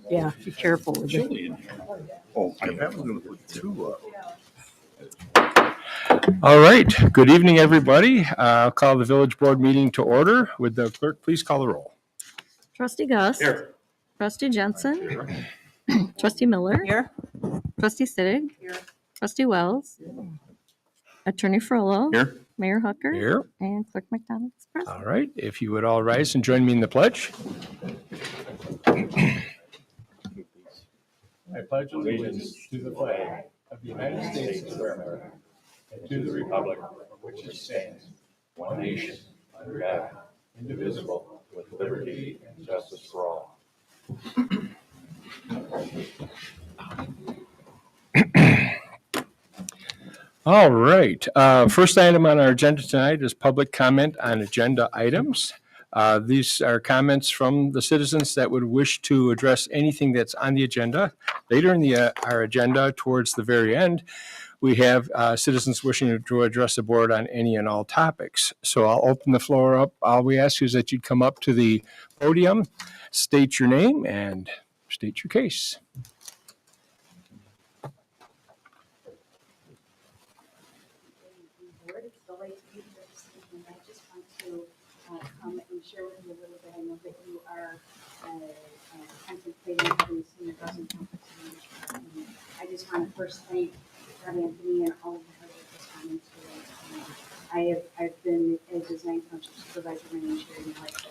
Yeah, be careful with it. Chili in here. Oh, I was going to put two up. All right. Good evening, everybody. I'll call the village board meeting to order. Would the clerk please call the roll? Trustee Gus. Here. Trustee Jensen. Trustee Miller. Here. Trustee Sittig. Here. Trustee Wells. Attorney Frollo. Here. Mayor Hooker. Here. And Clerk McDonald is present. All right. If you would all rise and join me in the pledge. I pledge allegiance to the flag of the United States of America and to the republic for which it stands, one nation, under God, indivisible, with liberty and justice for all. All right. First item on our agenda tonight is public comment on agenda items. These are comments from the citizens that would wish to address anything that's on the agenda. Later in our agenda, towards the very end, we have citizens wishing to address the board on any and all topics. So I'll open the floor up. All we ask is that you'd come up to the podium, state your name, and state your case. It's delayed to be here this evening. I just want to come and share with you a little bit. I know that you are contemplating having senior housing complex. I just want to first thank Rob Anthony and all of the hard work responding to it. I've been a design function supervisor my entire life.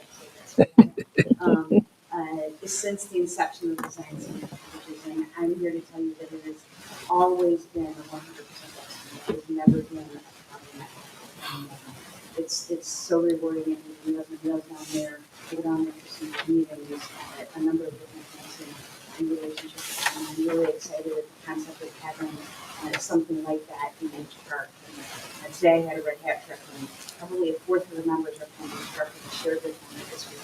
Since the inception of design center packages, and I'm here to tell you that it has always been a 100% estimate. It has never been a problem. It's so rewarding, and we have the deals down there, go down there for some meetings, a number of different things and relationships. And I'm really excited at the concept of having something like that in each park. And today I had a Red Hat truck, and probably a fourth of the members are from the park and shared with them this week.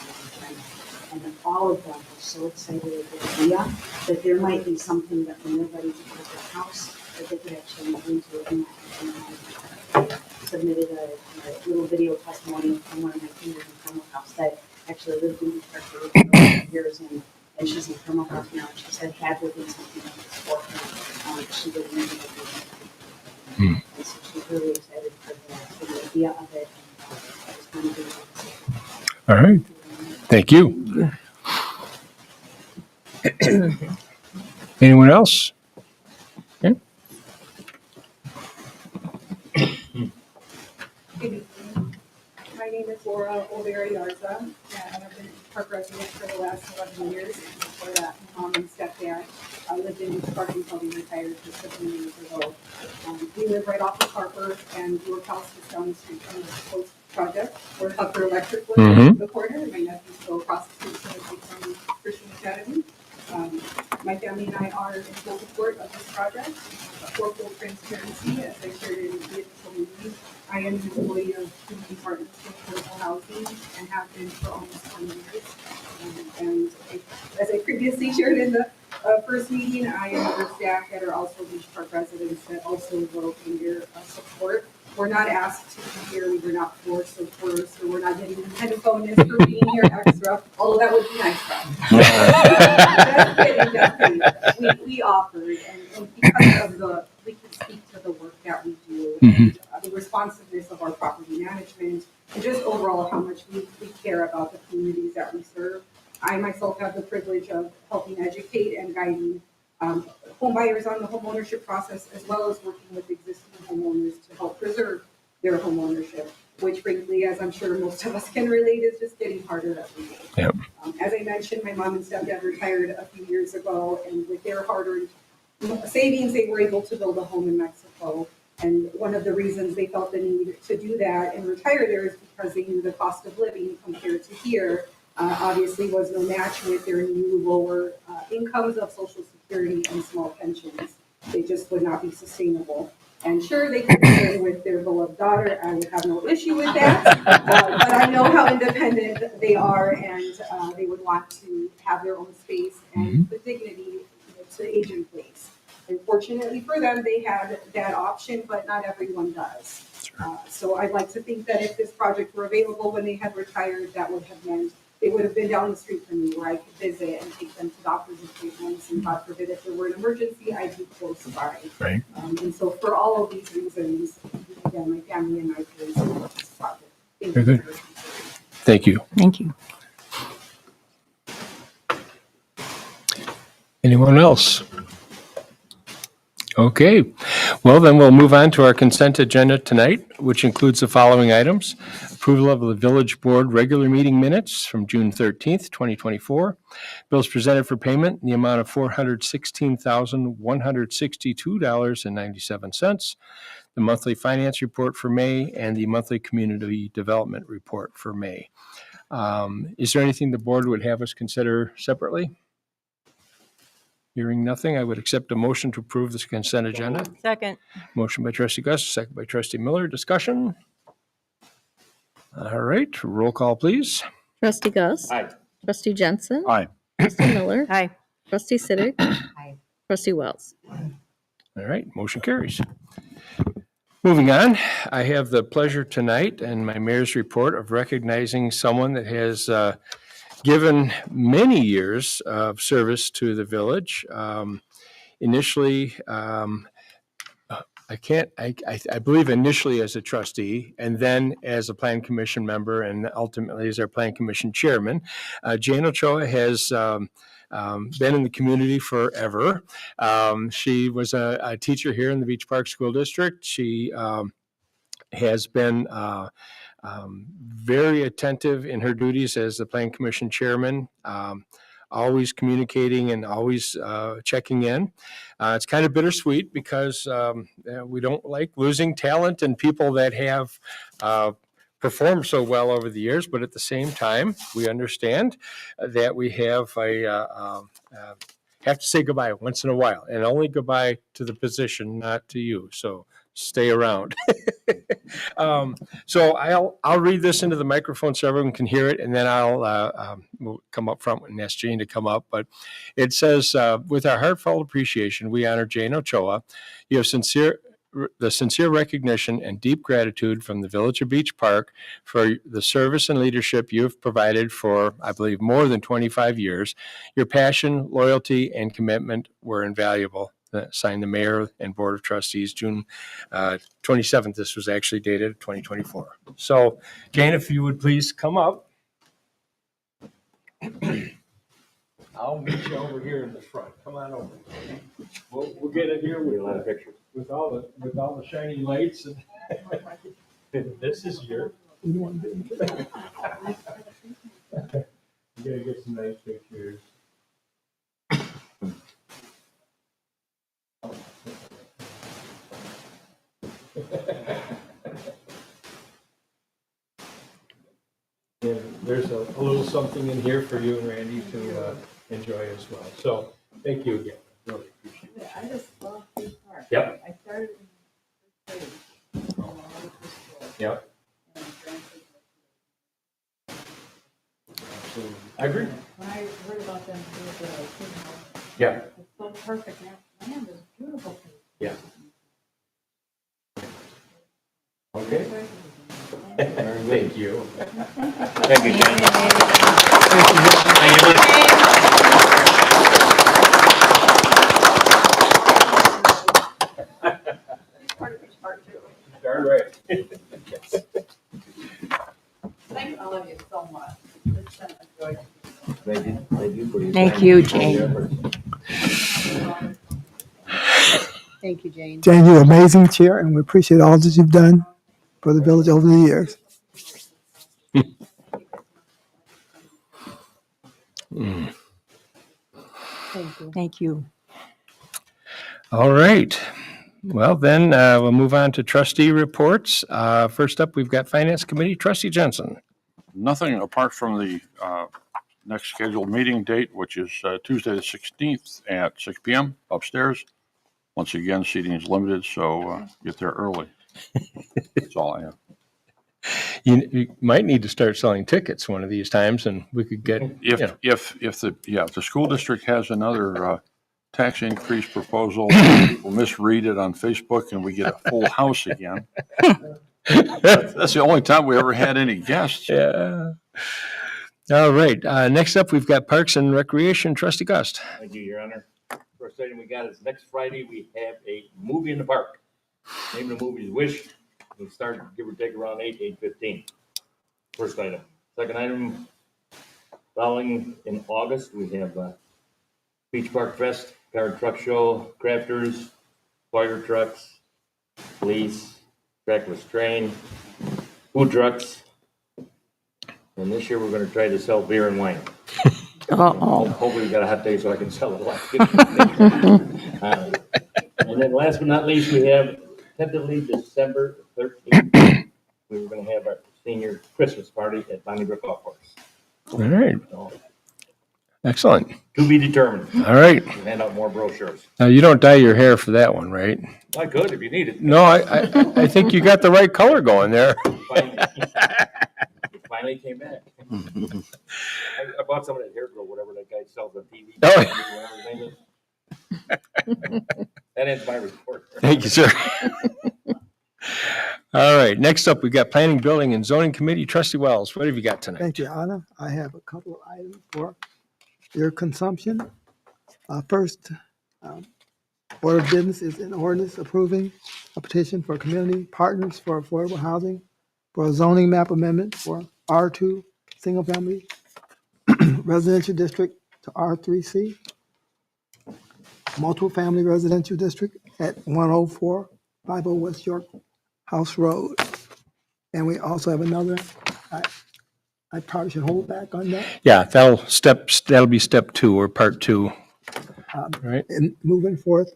And all of them are so excited at the idea that there might be something that when everybody's at their house, that they could actually move into it. And I submitted a little video testimony from one of my seniors in Carmel House that actually lived in the park for over years, and she's in Carmel House now. And she said had there been something like this for her, she would have needed to do it. And so she's really excited for the idea of it. And I just want to do it. All right. Thank you. Anyone else? Okay. My name is Laura Olvera Yarza, and I've been a park resident for the last 11 years. Before that, my mom and stepdad lived in this park until they retired just 15 years ago. We live right off of Harper, and York House is down the street from the Post Project, where Harper Electric was in the corner, and my nephew's still across the street from Christian Academy. My family and I are in full support of this project. For full transparency, as I shared in the initial meeting, I am an employee of Community Partners for Affordable Housing and have been for almost 20 years. And as I previously shared in the first meeting, I am other staff that are also Beach Park residents that also vote in your support. We're not asked to be here, we were not forced or coerced, or we're not getting any kind of bonus for being here extra, although that would be nice. Just kidding. We offered, and because of we can speak to the work that we do, and the responsiveness of our property management, and just overall how much we care about the communities that we serve. I myself have the privilege of helping educate and guiding home buyers on the home ownership process, as well as working with existing homeowners to help preserve their home ownership, which frankly, as I'm sure most of us can relate, is just getting harder every day. Yep. As I mentioned, my mom and stepdad retired a few years ago, and with their hard-earned savings, they were able to build a home in Mexico. And one of the reasons they felt the need to do that and retire there is because they knew the cost of living compared to here obviously was no match with their new lower incomes of Social Security and small pensions. They just would not be sustainable. And sure, they could live with their beloved daughter. I would have no issue with that. But I know how independent they are, and they would want to have their own space and the dignity to age in place. And fortunately for them, they had that option, but not everyone does. So I'd like to think that if this project were available when they had retired, that would have meant It would have been down the street from me where I could visit and take them to doctor's appointments, and God forbid if there were an emergency, I'd be close by. Right. And so for all of these reasons, again, my family and I feel support this project. Thank Very you good. for your consideration. Thank you. Thank you. Anyone else? Okay, well, then we'll move on to our consent agenda tonight, which includes the following items. Approval of the Village Board regular meeting minutes from June 13th, 2024. Bills presented for payment in the amount of $416,162.97. The monthly finance report for May and the monthly community development report for May. Is there anything the board would have us consider separately? Hearing nothing, I would accept a motion to approve this consent agenda. Second. Motion by trustee Gus, second by trustee Miller. Discussion? All right, roll call, please. Trustee Gus. Aye. Trustee Jensen. Aye. Trustee Miller. Aye. Trustee Siddick. Aye. Trustee Wells. All right, motion carries. Moving on, I have the pleasure tonight in my mayor's report of recognizing someone that has given many years of service to the village. Initially, I believe initially as a trustee, and then as a plan commission member, and ultimately as our plan commission chairman. Jane Ochoa has been in the community forever. She was a teacher here in the Beach Park School District. She has been very attentive in her duties as the Plan Commission chairman, always communicating and always checking in. It's kind of bittersweet because we don't like losing talent and people that have performed so well over the years, but at the same time, we understand that we have have to say goodbye once in a while, and only goodbye to the position, not to you. So stay around. So I'll read this into the microphone so everyone can hear it, and then we'll come up front and ask Jane to come up. But it says, with our heartfelt appreciation, we honor Jane Ochoa. You have the sincere recognition and deep gratitude from the Village of Beach Park for the service and leadership you have provided for, I believe, more than 25 years. Your passion, loyalty, and commitment were invaluable. Signed the mayor and board of trustees, June 27th. This was actually dated 2024. So, Jane, if you would please come up. I'll meet you over here in the front. Come on over. We'll get it here with all the shiny lights and this is your. You gotta get some nice pictures. And there's a little something in here for you and Randy to enjoy as well. So thank you again. Really appreciate it. I just love Beach Park. Yep. I started in first grade. Yep. Absolutely. I agree. When I heard about them, it was a kid house. Yeah. It's so perfect. Land is beautiful. Yeah. Okay. Thank you. Thank you, Jane. Part of each part too. Darn right. Thank all of you so much. It's been a joy. Thank you, Jane. Thank you, Jane. Jane, you're an amazing chair, and we appreciate all that you've done for the village over the years. Thank you. Thank you. All right. Well, then we'll move on to trustee reports. First up, we've got Finance Committee. Trustee Jensen. Nothing apart from the next scheduled meeting date, which is Tuesday the 16th at 6 p.m. upstairs. Once again, seating is limited, so get there early. That's all I have. You might need to start selling tickets one of these times, and we could get, If the school district has another tax increase proposal, people misread it on Facebook and we get a full house again. That's the only time we ever had any guests. Yeah. All right, next up, we've got Parks and Recreation, Trustee Gust. Thank you, Your Honor. First item we got is next Friday, we have a movie in the park. Name of the movie is Wish. We start, give or take, around 8:15. First item. Second item, following in August, we have Beach Park Fest, Car and Truck Show, Crafters, Fire Trucks, Police, Trackless Train, Food Trucks. And this year, we're gonna try to sell beer and wine. Uh-oh. Hopefully we got a hot day so I can sell it. And then last but not least, we have tentatively December 13th. We were gonna have our senior Christmas party at Bonnie Brook Golf Course. All right, So, excellent. to be determined. All right, We'll hand out more brochures. now you don't dye your hair for that one, right? I could if you need it. No, I think you got the right color going there. Finally- It finally came back. I bought some of that hair growth, whatever that guy sells on TV. Oh. Whatever his name is. That ends my report. Thank you, sir. All right, next up, we've got Planning, Building, and Zoning Committee, Trustee Wells. What have you got tonight? Thank you, Anna. I have a couple of items for your consumption. First, order of business is an ordinance approving a petition for community partners for affordable housing for a zoning map amendment for R2 single family residential district to R3C, multiple family residential district at 10450 West York House Road. And we also have another, I probably should hold back on that. Yeah, that'll be step 2 or part 2. Right, And moving forth,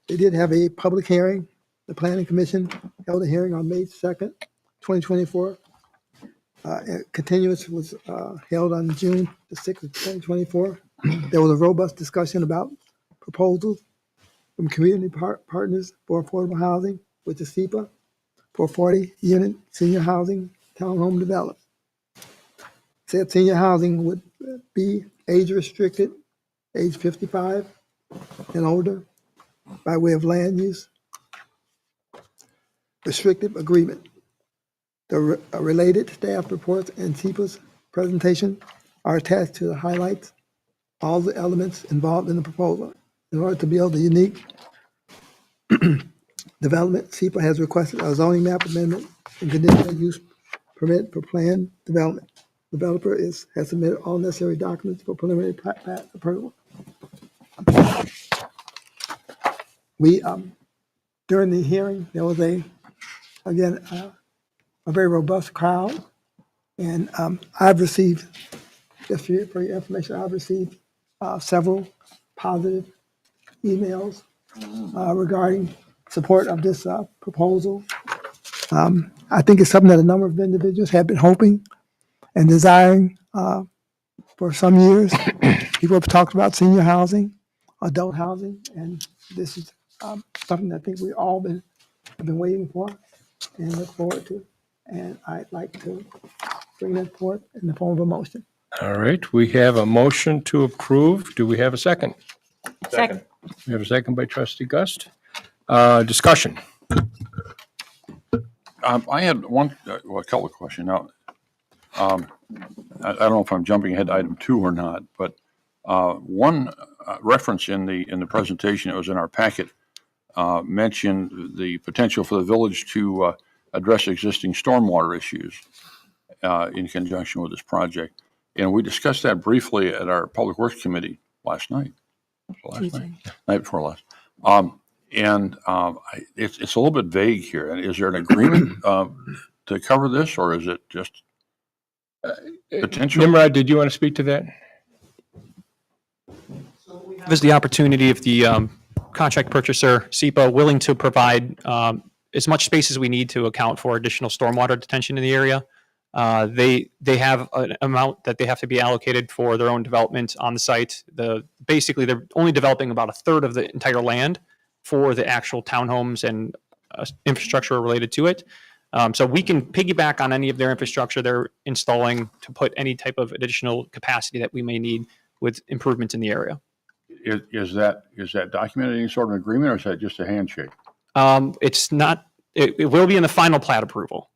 they did have a public hearing. The Planning Commission held a hearing on May 2nd, 2024. Continuance was held on June the 6th of 2024. There was a robust discussion about proposals from community partners for affordable housing with the SEPA for 40-unit senior housing townhome development. Said senior housing would be age restricted, age 55 and older, by way of land use restrictive agreement. The related staff reports and SEPA's presentation are attached to the highlights, all the elements involved in the proposal. In order to build a unique development, SEPA has requested a zoning map amendment and conditional use permit for planned development. Developer has submitted all necessary documents for preliminary plat approval. We, during the hearing, there was a very robust crowd. And I've received, just for your information, I've received several positive emails regarding support of this proposal. I think it's something that a number of individuals have been hoping and desiring for some years. People have talked about senior housing, adult housing, and this is something I think we all have been waiting for and look forward to. And I'd like to bring that forth in the form of a motion. all right, we have a motion to approve. Do we have a second? Second. We have a second by Trustee Gust. Discussion. I had one, a couple of questions. Now, I don't know if I'm jumping ahead to item 2 or not, but one reference in the presentation that was in our packet mentioned the potential for the village to address existing stormwater issues in conjunction with this project. And we discussed that briefly at our Public Works Committee last night. Night before last. It's a little bit vague here. And is there an agreement to cover this, or is it just potential? Nimrod, did you want to speak to that? Is the opportunity of the contract purchaser, SEPA, willing to provide as much space as we need to account for additional stormwater detention in the area. They have an amount that they have to be allocated for their own development on the site. Basically, they're only developing about a third of the entire land for the actual townhomes and infrastructure related to it. So we can piggyback on any of their infrastructure they're installing to put any type of additional capacity that we may need with improvements in the area. Is that documented in any sort of agreement, or is that just a handshake? It's not. It will be in the final plat approval.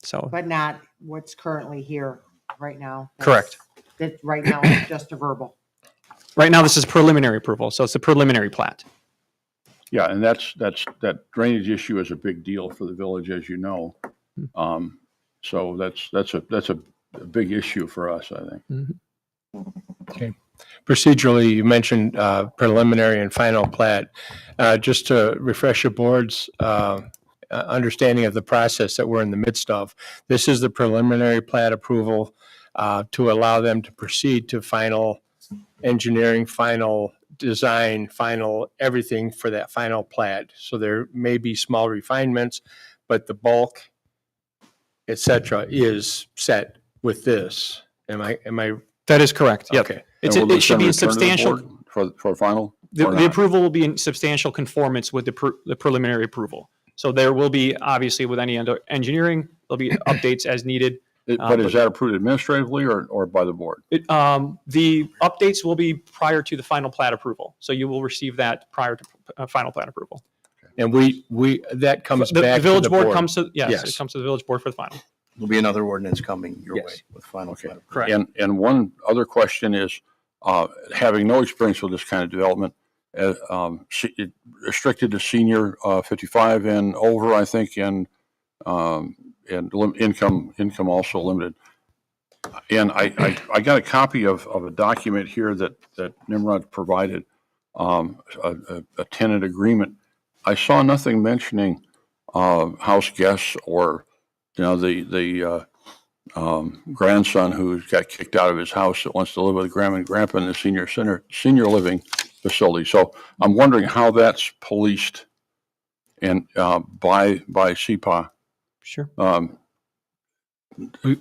So But not what's currently here right now. Correct. That right now it's just a verbal. Right now, this is preliminary approval, so it's a preliminary plat. Yeah, and that drainage issue is a big deal for the village, as you know. So that's a big issue for us, I think. Okay. Procedurally, you mentioned preliminary and final plat. Just to refresh the board's understanding of the process that we're in the midst of, this is the preliminary plat approval to allow them to proceed to final engineering, final design, final everything for that final plat. So there may be small refinements, but the bulk, et cetera, is set with this. Am I? That is correct. Yep. Okay. And will It should be in this then return to the substantial. board for final? The or not? approval will be in substantial conformance with the preliminary approval. So there will be, obviously, with any engineering, there'll be updates as needed. But is that approved administratively or by the board? The updates will be prior to the final plat approval. So you will receive that prior to final plat approval. And that comes The back to village the board board. comes to, yes, Yes. it comes to the village board for the final. There'll be another ordinance coming your Yes. way with final. Okay. plat. Correct. And one other question is, having no experience with this kind of development, it restricted to senior 55 and over, I think, and income also limited. And I got a copy of a document here that Nimrod provided, a tenant agreement. I saw nothing mentioning house guests or, the grandson who got kicked out of his house that wants to live with grandma and grandpa in the senior living facility. So I'm wondering how that's policed and by CEPA. Sure.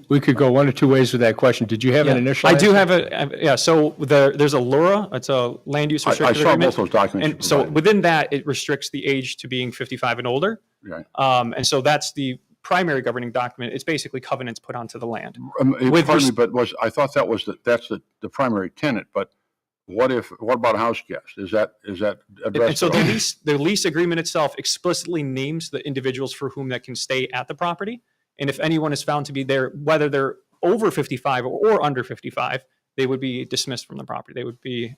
We could go one or two ways with that question. Did you have an initial? I do answer? have yeah. So there's a LURA. It's a land use I restricted saw agreement. both those documents. And so within that, it restricts the age to being 55 and older. Right. And so that's the primary governing document. It's basically covenants put onto the land. Pardon me, but I thought that's the primary tenant, but what about a house guest? Is that addressed? And so at all? the lease agreement itself explicitly names the individuals for whom that can stay at the property. And if anyone is found to be there, whether they're over 55 or under 55, they would be dismissed from the property. They would be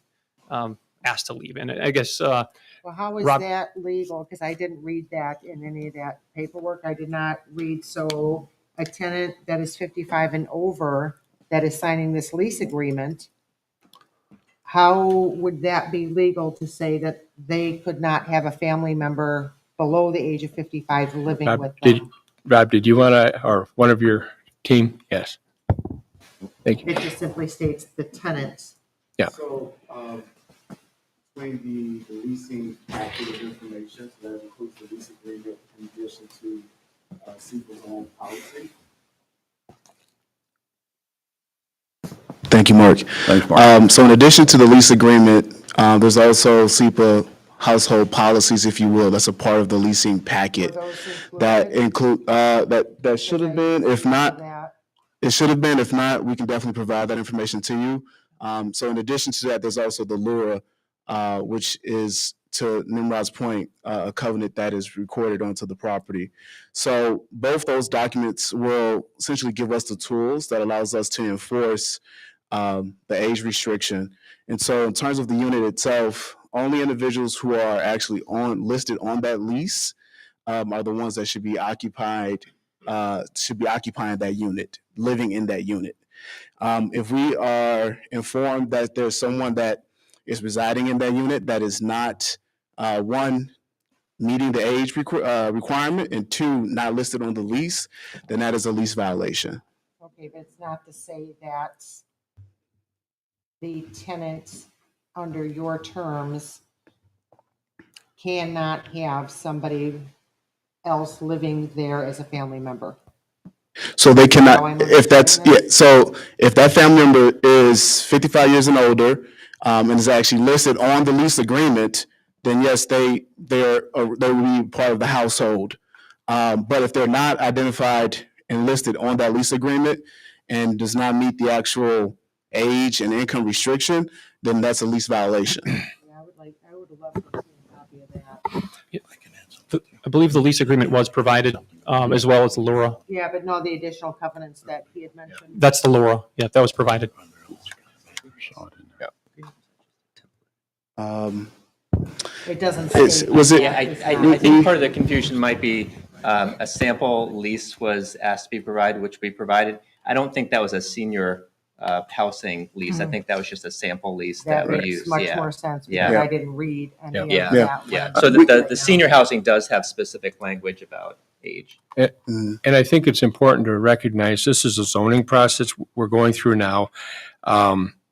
asked to leave. And I guess Well, how is Rob- that legal? Because I didn't read that in any of that paperwork. I did not read. So a tenant that is 55 and over that is signing this lease agreement, how would that be legal to say that they could not have a family member below the age of 55 living with them? Rob, did you want to, or one of your team? Yes. Thank you. It just simply states the tenants. Yeah. So, explain the leasing package of information, so that includes the lease agreement in addition to CEPA's own policy. Thank you, Mark. Thanks, Mark. So in addition to the lease agreement, there's also SEPA household policies, if you will. That's a part of the leasing packet that include, that should have been, if not, it should have been. If not, we can definitely provide that information to you. So in addition to that, there's also the LURA, which is, to Nimrod's point, a covenant that is recorded onto the property. So both those documents will essentially give us the tools that allows us to enforce the age restriction. And so in terms of the unit itself, only individuals who are actually listed on that lease are the ones that should be occupying that unit, living in that unit. If we are informed that there's someone that is residing in that unit that is not, one, meeting the age requirement, and two, not listed on the lease, then that is a lease violation. Okay, but it's not to say that the tenant under your terms cannot have somebody else living there as a family member. So they How cannot, I'm if that's, understanding yeah, so if that family member is 55 years and older, and is actually listed on the lease agreement, then yes, they will be part of the household. But if they're not identified and listed on that lease agreement and does not meet the actual age and income restriction, then that's a lease violation. Yeah, I would love to see a copy of that. I believe the lease agreement was provided as well as the LURA. Yeah, but no, the additional covenants that he had mentioned. That's the LURA. Yeah, that was provided. It doesn't say. Was it? Yeah, I think part of the confusion might be a sample lease was asked to be provided, which we provided. I don't think that was a senior housing lease. I think that was just a sample lease that we makes used. much Yeah. more sense Yeah. because I didn't read any of Yeah. that. Yeah. one. So the senior housing does have specific language about age. And I think it's important to recognize this is a zoning process we're going through now,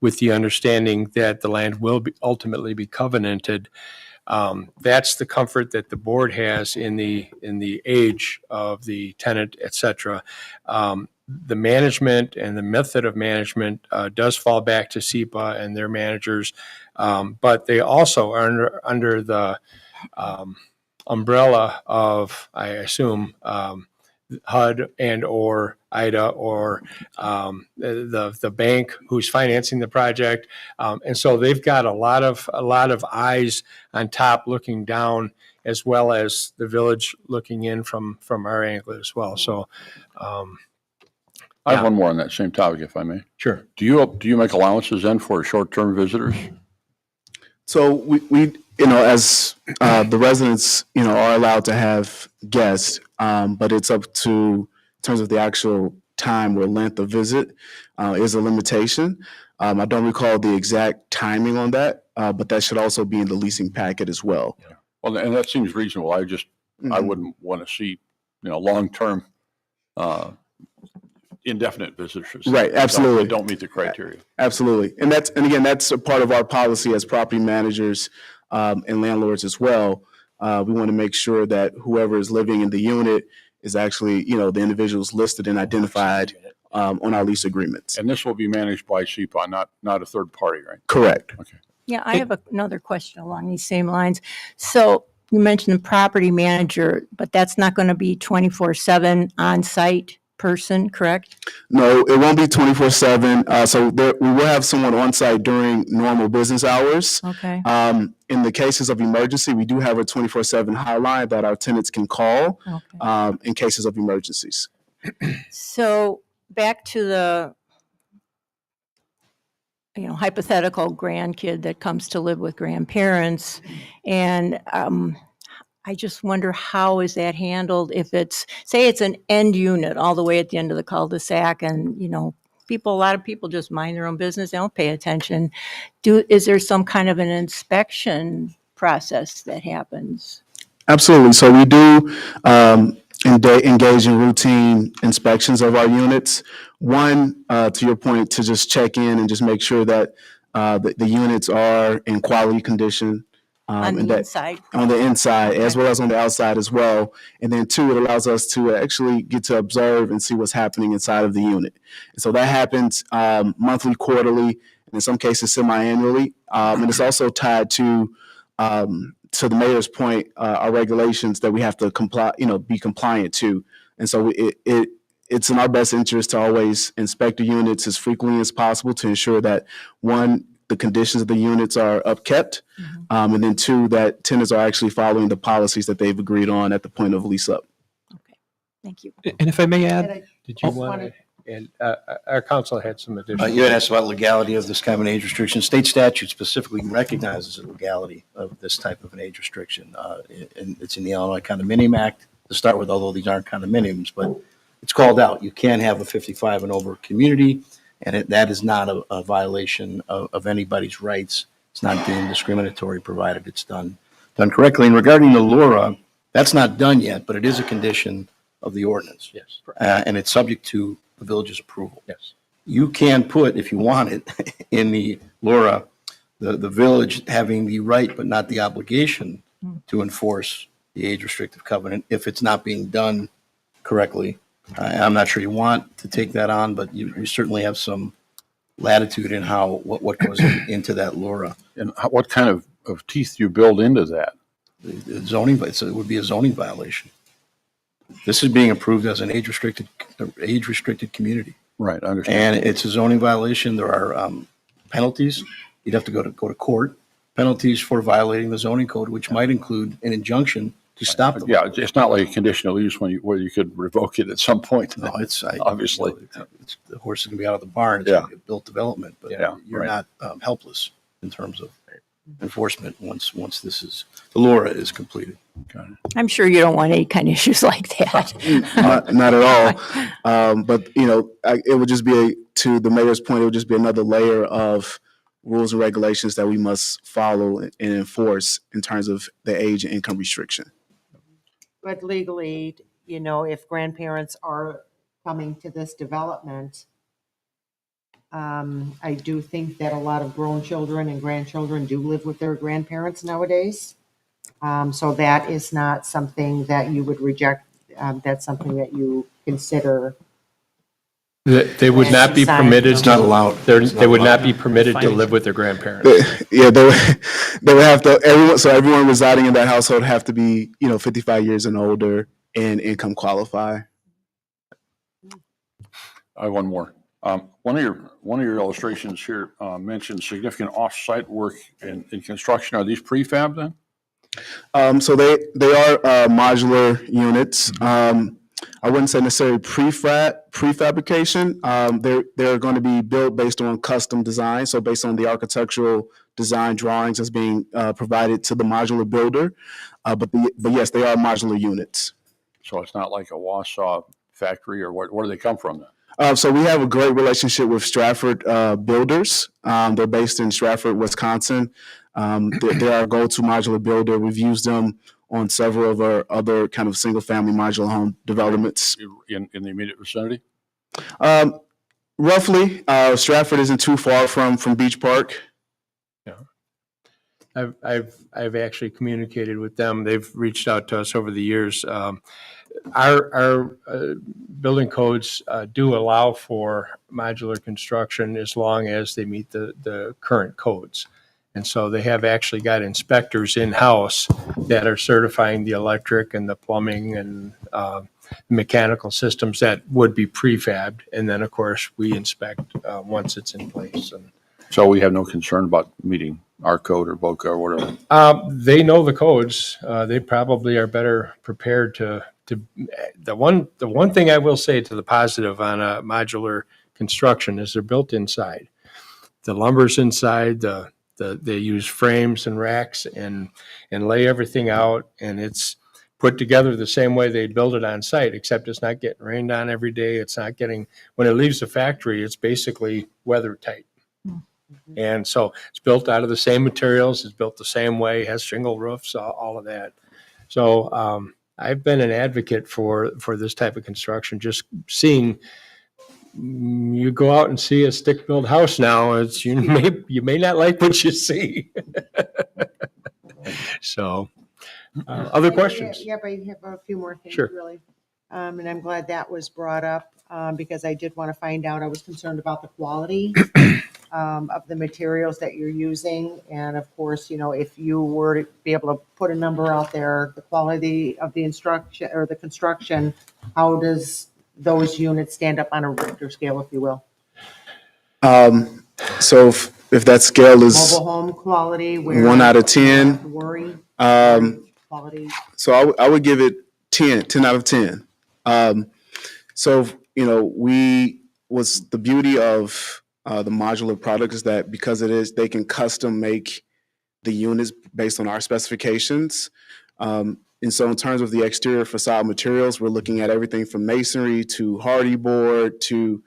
with the understanding that the land will ultimately be covenanted. That's the comfort that the board has in the age of the tenant, et cetera. The management and the method of management does fall back to SEPA and their managers, but they also are under the umbrella of, I assume, HUD and or IDA or the bank who's financing the project, and so they've got a lot of eyes on top looking down, as well as the village looking in from our angle as well. So, I have one more on that same topic, if I may. sure. Do you make allowances then for short-term visitors? So we as the residents, are allowed to have guests, but it's up to, in terms of the actual time or length of visit, is a limitation. I don't recall the exact timing on that, but that should also be in the leasing packet as well. Well, and that seems reasonable. I Mhm. wouldn't want to see, long-term, indefinite visitors. Right, absolutely. They don't meet the criteria. Absolutely. And again, that's a part of our policy as property managers and landlords as well. We want to make sure that whoever is living in the unit is actually, the individuals listed and identified on our lease agreements. And this will be managed by SEPA, not a third party, right? Correct. Okay. Yeah, I have another question along these same lines. So you mentioned the property manager, but that's not going to be 24/7 on-site person, correct? No, it won't be 24/7. So we will have someone on site during normal business hours. Okay. In the cases of emergency, we do have a 24/7 hotline that our tenants can call Okay. in cases of emergencies. So back to the hypothetical grandkid that comes to live with grandparents, and I just wonder, how is that handled if say it's an end unit all the way at the end of the cul-de-sac, and a lot of people just mind their own business, they don't pay attention. Is there some kind of an inspection process that happens? Absolutely. So we do engage in routine inspections of our units. One, to your point, to just check in and just make sure that the units are in quality condition. On and the that- inside? On the inside, as well as on the outside as well. And then two, it allows us to actually get to observe and see what's happening inside of the unit. And so that happens monthly, quarterly, and in some cases semi-annually. And it's also tied to the mayor's point, our regulations that we have to be compliant to. And so it's in our best interest to always inspect the units as frequently as possible to ensure that, one, the conditions of the units are upkept, and then two, that tenants are actually following the policies that they've agreed on at the point of lease up. Okay, thank you. And if I may And add, I Did you just want wanted- to? And our council had some additional. You had asked about legality of this kind of an age restriction. State statute specifically recognizes the legality of this type of an age restriction. And it's in the Illinois Condominium Act to start with, although these aren't condominiums, but it's called out. You can have a 55 and over community, and that is not a violation of anybody's rights. It's not deemed discriminatory, provided it's done correctly. And regarding the LURA, that's not done yet, but it is a condition of the ordinance. Yes. And it's subject to the village's approval. Yes. You can put, if you want it, in the LURA, the village having the right but not the obligation to enforce the age restrictive covenant if it's not being done correctly. I'm not sure you want to take that on, but you certainly have some latitude in what goes into that LURA. And what kind of teeth do you build into that? The zoning, it would be a zoning violation. This is being approved as an age restricted community. Right, I understand. And it's a zoning violation. There are penalties. You'd have to go to court. Penalties for violating the zoning code, which might include an injunction To stop them. Yeah, it's not like a conditional use where you could revoke it at some point. No, Obviously. The horse is gonna be out of the barn. It's Yeah. gonna be a built development, but Yeah, you're right. not helpless in terms of enforcement once the LoRa is completed. I'm sure you don't want any kind of issues like that. Not at all. But, it would just be, to the mayor's point, it would just be another layer of rules and regulations that we must follow and enforce in terms of the age and income restriction. But legally, if grandparents are coming to this development, I do think that a lot of grown children and grandchildren do live with their grandparents nowadays. So that is not something that you would reject. That's something that you consider. They would not be Sign. permitted. It's not allowed. They would not be permitted to live with their grandparents. Yeah, they would have to, everyone residing in that household have to be, 55 years and older and income qualify. I have one more. One of your illustrations here mentions significant off-site work in construction. Are these prefab then? So they are modular units. I wouldn't say necessarily prefabrication. They're going to be built based on custom design, so based on the architectural design drawings that's being provided to the modular builder. But yes, they are modular units. So it's not like a Wausau factory, or where do they come from then? So we have a great relationship with Stratford Builders. They're based in Stratford, Wisconsin. They're our go-to modular builder. We've used them on several of our other kind of single-family modular home developments. In the immediate vicinity? Roughly, Stratford isn't too far from Beach Park. Yeah. I've actually communicated with them. They've reached out to us over the years. Our building codes do allow for modular construction as long as they meet the current codes. And so they have actually got inspectors in-house that are certifying the electric and the plumbing and mechanical systems that would be prefabbed. And then, of course, we inspect once it's in place. And So we have no concern about meeting our code or BOCA or whatever? they know the codes. They probably are better prepared to the one thing I will say to the positive on a modular construction is they're built inside. The lumber's inside, they use frames and racks and lay everything out, and it's put together the same way they build it on site, except it's not getting rained on every day. It's not getting, when it leaves the factory, it's basically weather tight. And so it's built out of the same materials, it's built the same way, has shingle roofs, all of that. So I've been an advocate for this type of construction, just seeing, you go out and see a stick-built house now, you may not like what you see. So, other questions? Yeah, but you have a few more things, Sure. really. And I'm glad that was brought up, because I did want to find out, I was concerned about the quality of the materials that you're using. And of course, if you were to be able to put a number out there, the quality of the instruction or the construction, how does those units stand up on a Richter scale, if you will? So if that scale is Mobile home quality, where 1 out of you don't 10, have to worry, quality. so I would give it 10 out of 10. So, what's the beauty of the modular product is that because they can custom make the units based on our specifications. And so in terms of the exterior facade materials, we're looking at everything from masonry to hardy board to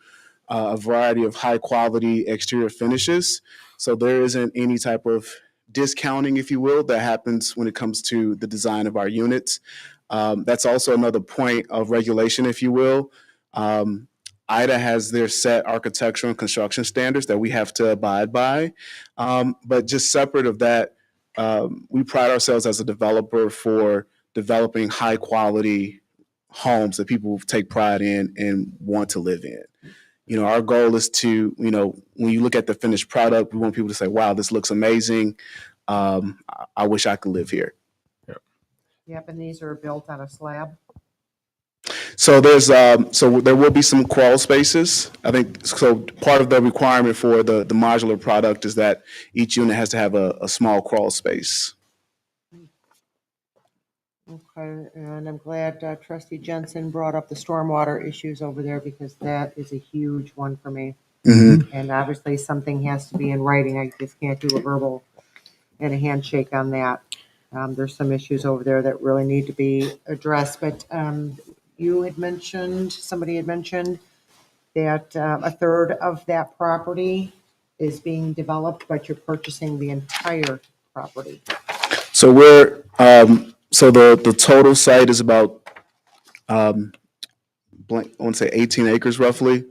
a variety of high quality exterior finishes. So there isn't any type of discounting, if you will, that happens when it comes to the design of our units. That's also another point of regulation, if you will. IDA has their set architectural and construction standards that we have to abide by. But just separate of that, we pride ourselves as a developer for developing high quality homes that people take pride in and want to live in. Our goal is to, when you look at the finished product, we want people to say, wow, this looks amazing. I wish I could live here. Yep, and these are built on a slab. So there will be some crawl spaces. I think so. Part of the requirement for the modular product is that each unit has to have a small crawl space. Okay, and I'm glad trustee Jensen brought up the stormwater issues over there because that is a huge one for me. Mhm. And obviously something has to be in writing. I just can't do a verbal and a handshake on that. There's some issues over there that really need to be addressed, but you had mentioned, somebody had mentioned that a third of that property is being developed, but you're purchasing the entire property. So so the total site is about, blank, I want to say 18 acres roughly,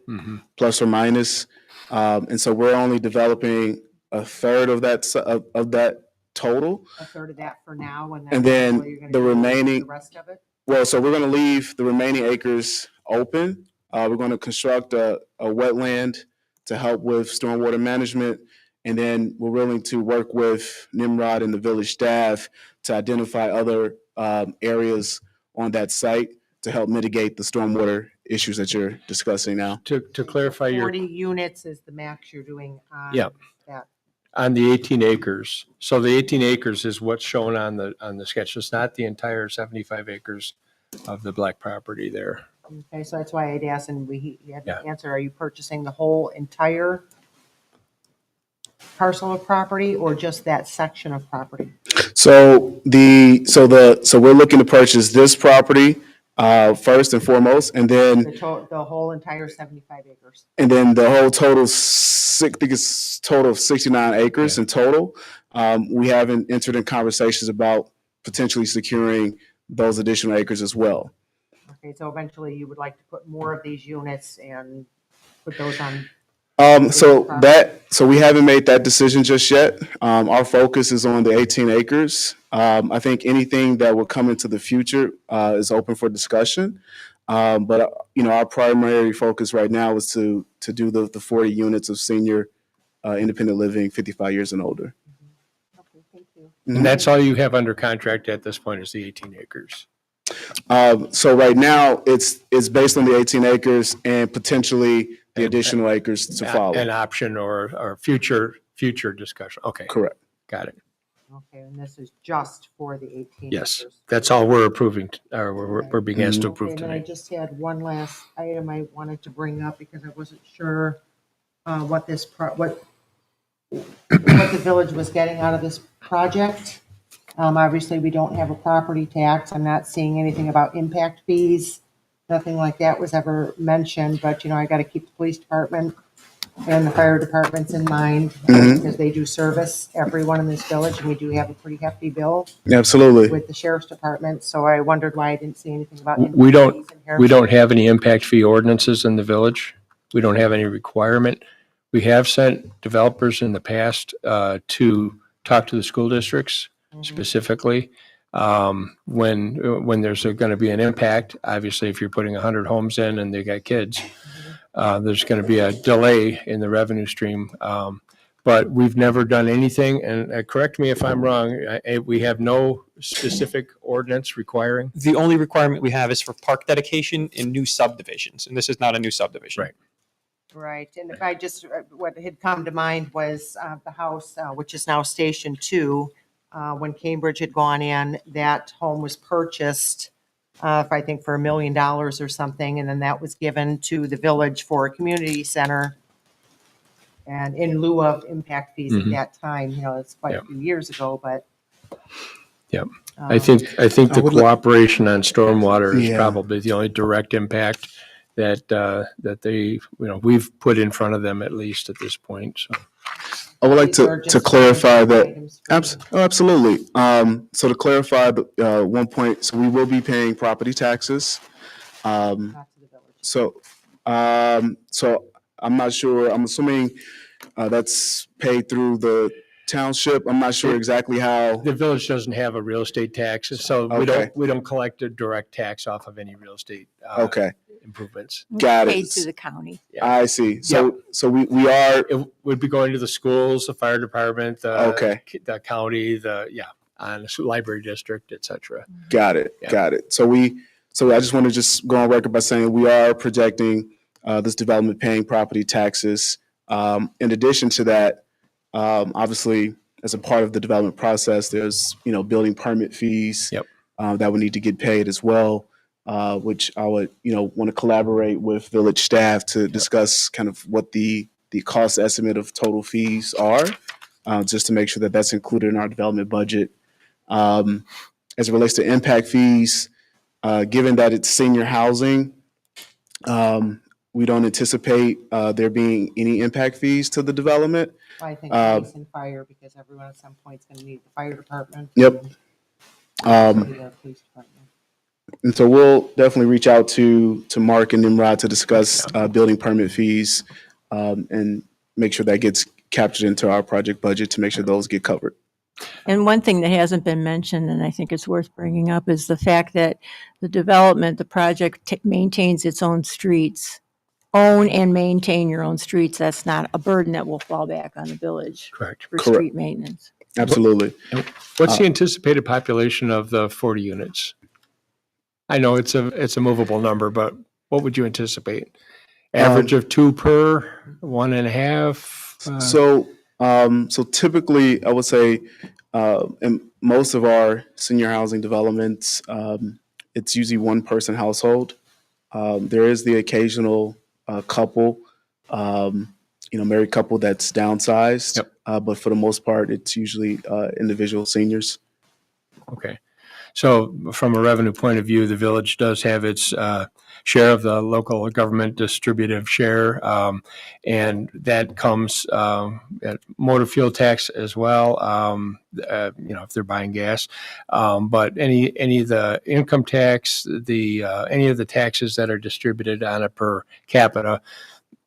plus or minus. And so we're only developing a third of of that total. A third of that for now, And then eventually you're gonna the develop remaining- The rest of it? Well, so we're going to leave the remaining acres open. We're going to construct a wetland to help with stormwater management. And then we're willing to work with Nimrod and the village staff to identify other areas on that site to help mitigate the stormwater issues that you're discussing now. To clarify your, 40 units is the max you're doing on Yeah. that. on the 18 acres. So the 18 acres is what's shown on the sketch. It's not the entire 75 acres of the black property there. Okay, so that's why I'd asked, and he had Yeah. to answer, are you purchasing the whole entire parcel of property or just that section of property? So we're looking to purchase this property first and foremost, and then The whole entire 75 acres? the whole total, I think it's total of 69 acres in total. We haven't entered in conversations about potentially securing those additional acres as well. Okay, so eventually you would like to put more of these units and put those on. So we haven't made that decision just yet. Our focus is on the 18 acres. I think anything that will come into the future is open for discussion. But our primary focus right now is to do the 40 units of senior independent living, 55 years and older. Okay, thank you. And that's all you have under contract at this point is the 18 acres. So right now, it's based on the 18 acres and potentially the additional acres to follow. An option or future discussion. Okay, Correct. got it. Okay, and this is just for the 18 Yes, acres. that's all we're approving, or we're being asked to Okay, approve and then I tonight. just had one last item I wanted to bring up because I wasn't sure what what the village was getting out of this project. Obviously, we don't have a property tax. I'm not seeing anything about impact fees. Nothing like that was ever mentioned, but I got to keep the police department and the fire departments in mind because they do service everyone in this village, and we do have a pretty hefty bill Absolutely. with the sheriff's department. So I wondered why I didn't see anything about. We impact fees in here. we don't have any impact fee ordinances in the village. We don't have any requirement. We have sent developers in the past to talk to the school districts specifically. When there's going to be an impact, obviously, if you're putting 100 homes in and they got kids, there's going to be a delay in the revenue stream. But we've never done anything, and correct me if I'm wrong, we have no specific ordinance requiring. The only requirement we have is for park dedication in new subdivisions, and this is not a new subdivision. Right. Right, and if I just, what had come to mind was the house, which is now Station 2. When Cambridge had gone in, that home was purchased, I think for $1 million or something, and then that was given to the village for a community center. And in lieu of impact fees at that time, it's quite a few years ago, but. Yep. I think the would like- cooperation on stormwater is Yeah. probably the only direct impact that they, we've put in front of them at least at this point, so. I would like These are to just clarify that. items for- Absolutely. So to clarify, one point, so we will be paying property taxes. Not to the village. So I'm not sure, I'm assuming that's paid through the township. I'm not sure exactly how. The village doesn't have a real estate tax, so Okay. we don't collect a direct tax off of any real estate Okay, improvements. got it. Paid to the county. I see. So we are, It would be going to the schools, the fire department, Okay. the county, on the library district, et cetera. got it, Yeah. got it. So I just want to just go on record by saying we are projecting this development paying property taxes. In addition to that, obviously, as a part of the development process, there's, building permit fees. Yep. that would need to get paid as well, which I would, want to collaborate with village staff to discuss kind of what the cost estimate of total fees are, just to make sure that that's included in our development budget. As it relates to impact fees, given that it's senior housing, we don't anticipate there being any impact fees to the development. I think police and fire, because everyone at some point is going to need the fire department. Yep. The police department. And so we'll definitely reach out to Mark and Nimrod to discuss building permit fees, and make sure that gets captured into our project budget to make sure those get covered. And one thing that hasn't been mentioned, and I think it's worth bringing up, is the fact that the project maintains its own streets. Own and maintain your own streets. That's not a burden that will fall back on the village Correct. for Correct. street maintenance. Absolutely. What's the anticipated population of the 40 units? I know it's a movable number, but what would you anticipate? Average of 2 per, 1.5? So typically, I would say, in most of our senior housing developments, it's usually one person household. There is the occasional couple, married couple that's downsized. Yep. But for the most part, it's usually individual seniors. Okay. So from a revenue point of view, the village does have its share of the local government distributive share, and that comes at motor fuel tax as well, if they're buying gas. But any of the income tax, any of the taxes that are distributed on a per capita,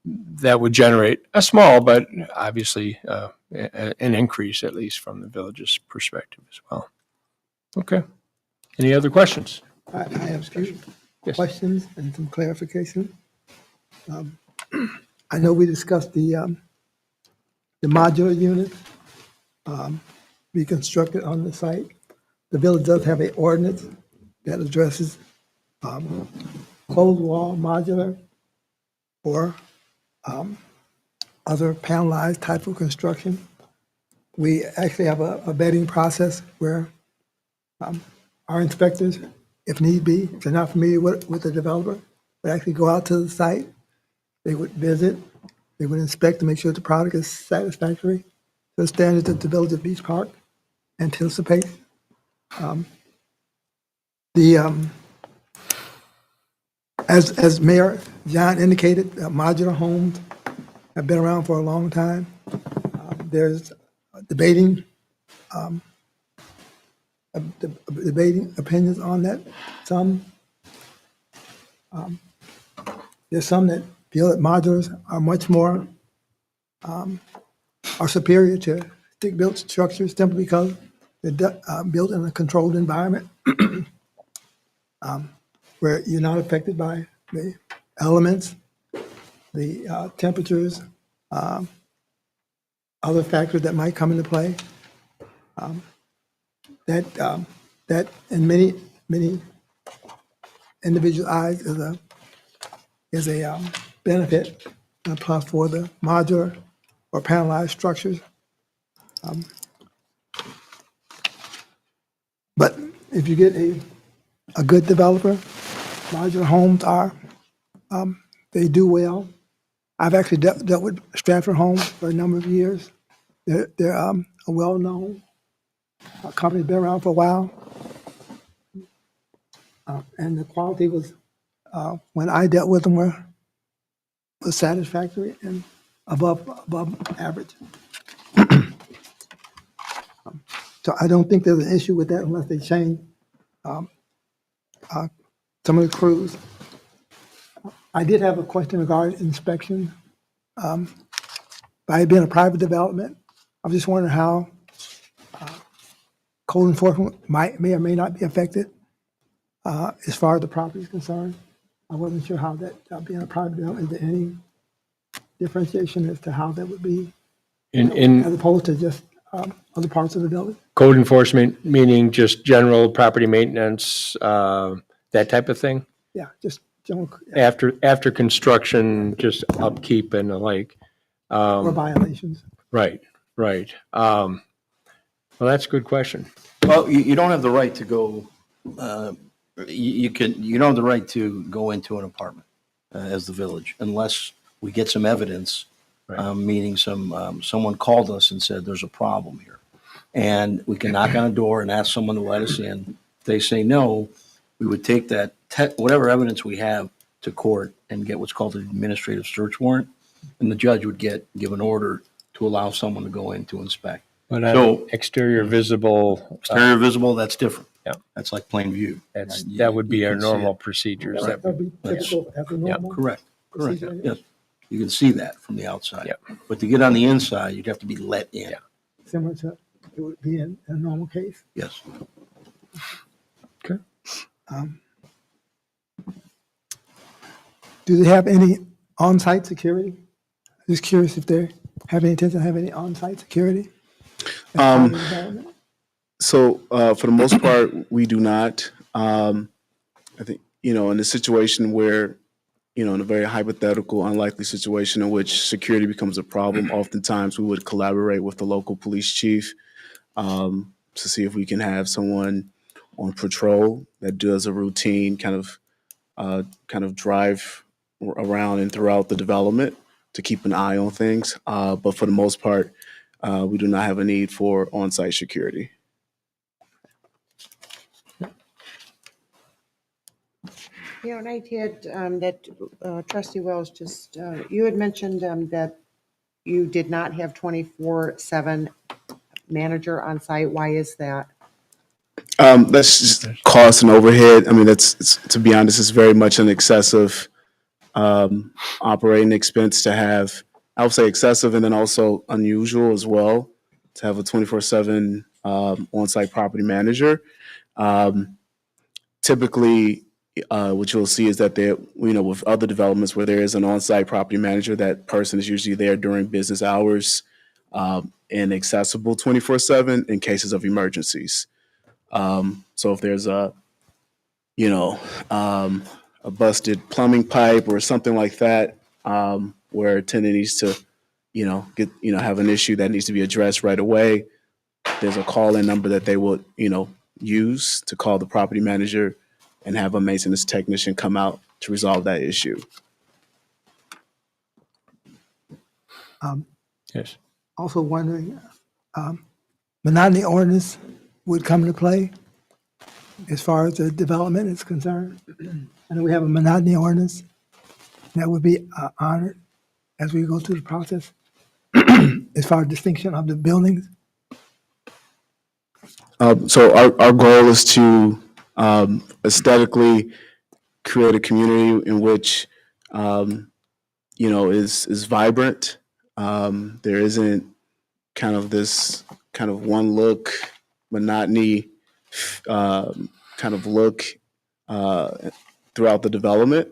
that would generate a small, but obviously an increase, at least from the village's perspective as well. Okay. Any other questions? I have a few Yes. questions and some clarification. I know we discussed the modular unit be constructed on the site. The village does have an ordinance that addresses closed wall modular or other panelized type of construction. We actually have a vetting process where our inspectors, if need be, if they're not familiar with the developer, would actually go out to the site. They would visit, they would inspect to make sure the product is satisfactory to the standards that the Village of Beach Park anticipates. As Mayor John indicated, modular homes have been around for a long time. There's debating opinions on that. There's some that feel that modulars are much more are superior to stick-built structures simply because they're built in a controlled environment where you're not affected by the elements, the temperatures, other factors that might come into play. That in many individual eyes is a benefit plus for the modular or panelized structures. But if you get a good developer, modular homes they do well. I've actually dealt with Stratford Homes for a number of years. They're a well-known company, been around for a while. And the quality was, when I dealt with them, was satisfactory and above average. So I don't think there's an issue with that unless they change some of the crews. I did have a question regarding inspection. By it being a private development, I'm just wondering how code enforcement may or may not be affected as far as the property is concerned. I wasn't sure how that, being a private development, is there any differentiation as to how that would be as opposed to just other parts of the village? Code enforcement, meaning just general property maintenance, that type of thing? Yeah, just general. After construction, just upkeep and the like. Or violations. Right. Well, that's a good question. Well, you don't have the right to go you don't have the right to go into an apartment as the village unless we get some evidence, meaning someone called us and said, there's a problem here. And we can knock on a door and ask someone to let us in. If they say no, we would take that, whatever evidence we have to court and get what's called an administrative search warrant. And the judge would give an order to allow someone to go in to inspect. But So- exterior visible. Exterior visible, that's different. Yeah. That's like plain view. That would be You our can see normal it. procedures. Right. That'd be typical after normal. Correct. procedure. Yes. You can see that from the outside. Yep. But to get on the inside, you'd have to be let in. Yeah. Similar to it would be in a normal case. Yes. Do they have any on-site security? Just curious if they have any intention of having any on-site security? as part of the development? So for the most part, we do not. I think, in a situation where, in a very hypothetical, unlikely situation in which security becomes a problem, oftentimes we would collaborate with the local police chief to see if we can have someone on patrol that does a routine kind of drive around and throughout the development to keep an eye on things. But for the most part, we do not have a need for on-site security. And I had that trustee Wells just, you had mentioned that you did not have 24/7 manager on site. Why is that? That's just cost and overhead. I mean, to be honest, it's very much an excessive operating expense to have. I would say excessive and then also unusual as well to have a 24/7 on-site property manager. Typically, what you'll see is that with other developments where there is an on-site property manager, that person is usually there during business hours and accessible 24/7 in cases of emergencies. So if there's a busted plumbing pipe or something like that, where a tenant needs to, have an issue that needs to be addressed right away, there's a call-in number that they will, use to call the property manager and have a maintenance technician come out to resolve that issue. Yes. Also wondering, monotony ordinance would come into play as far as the development is concerned. I know we have a monotony ordinance that would be honored as we go through the process as far as distinction of the buildings. So our goal is to aesthetically create a community in which, is vibrant. There isn't kind of this kind of one look, monotony kind of look throughout the development.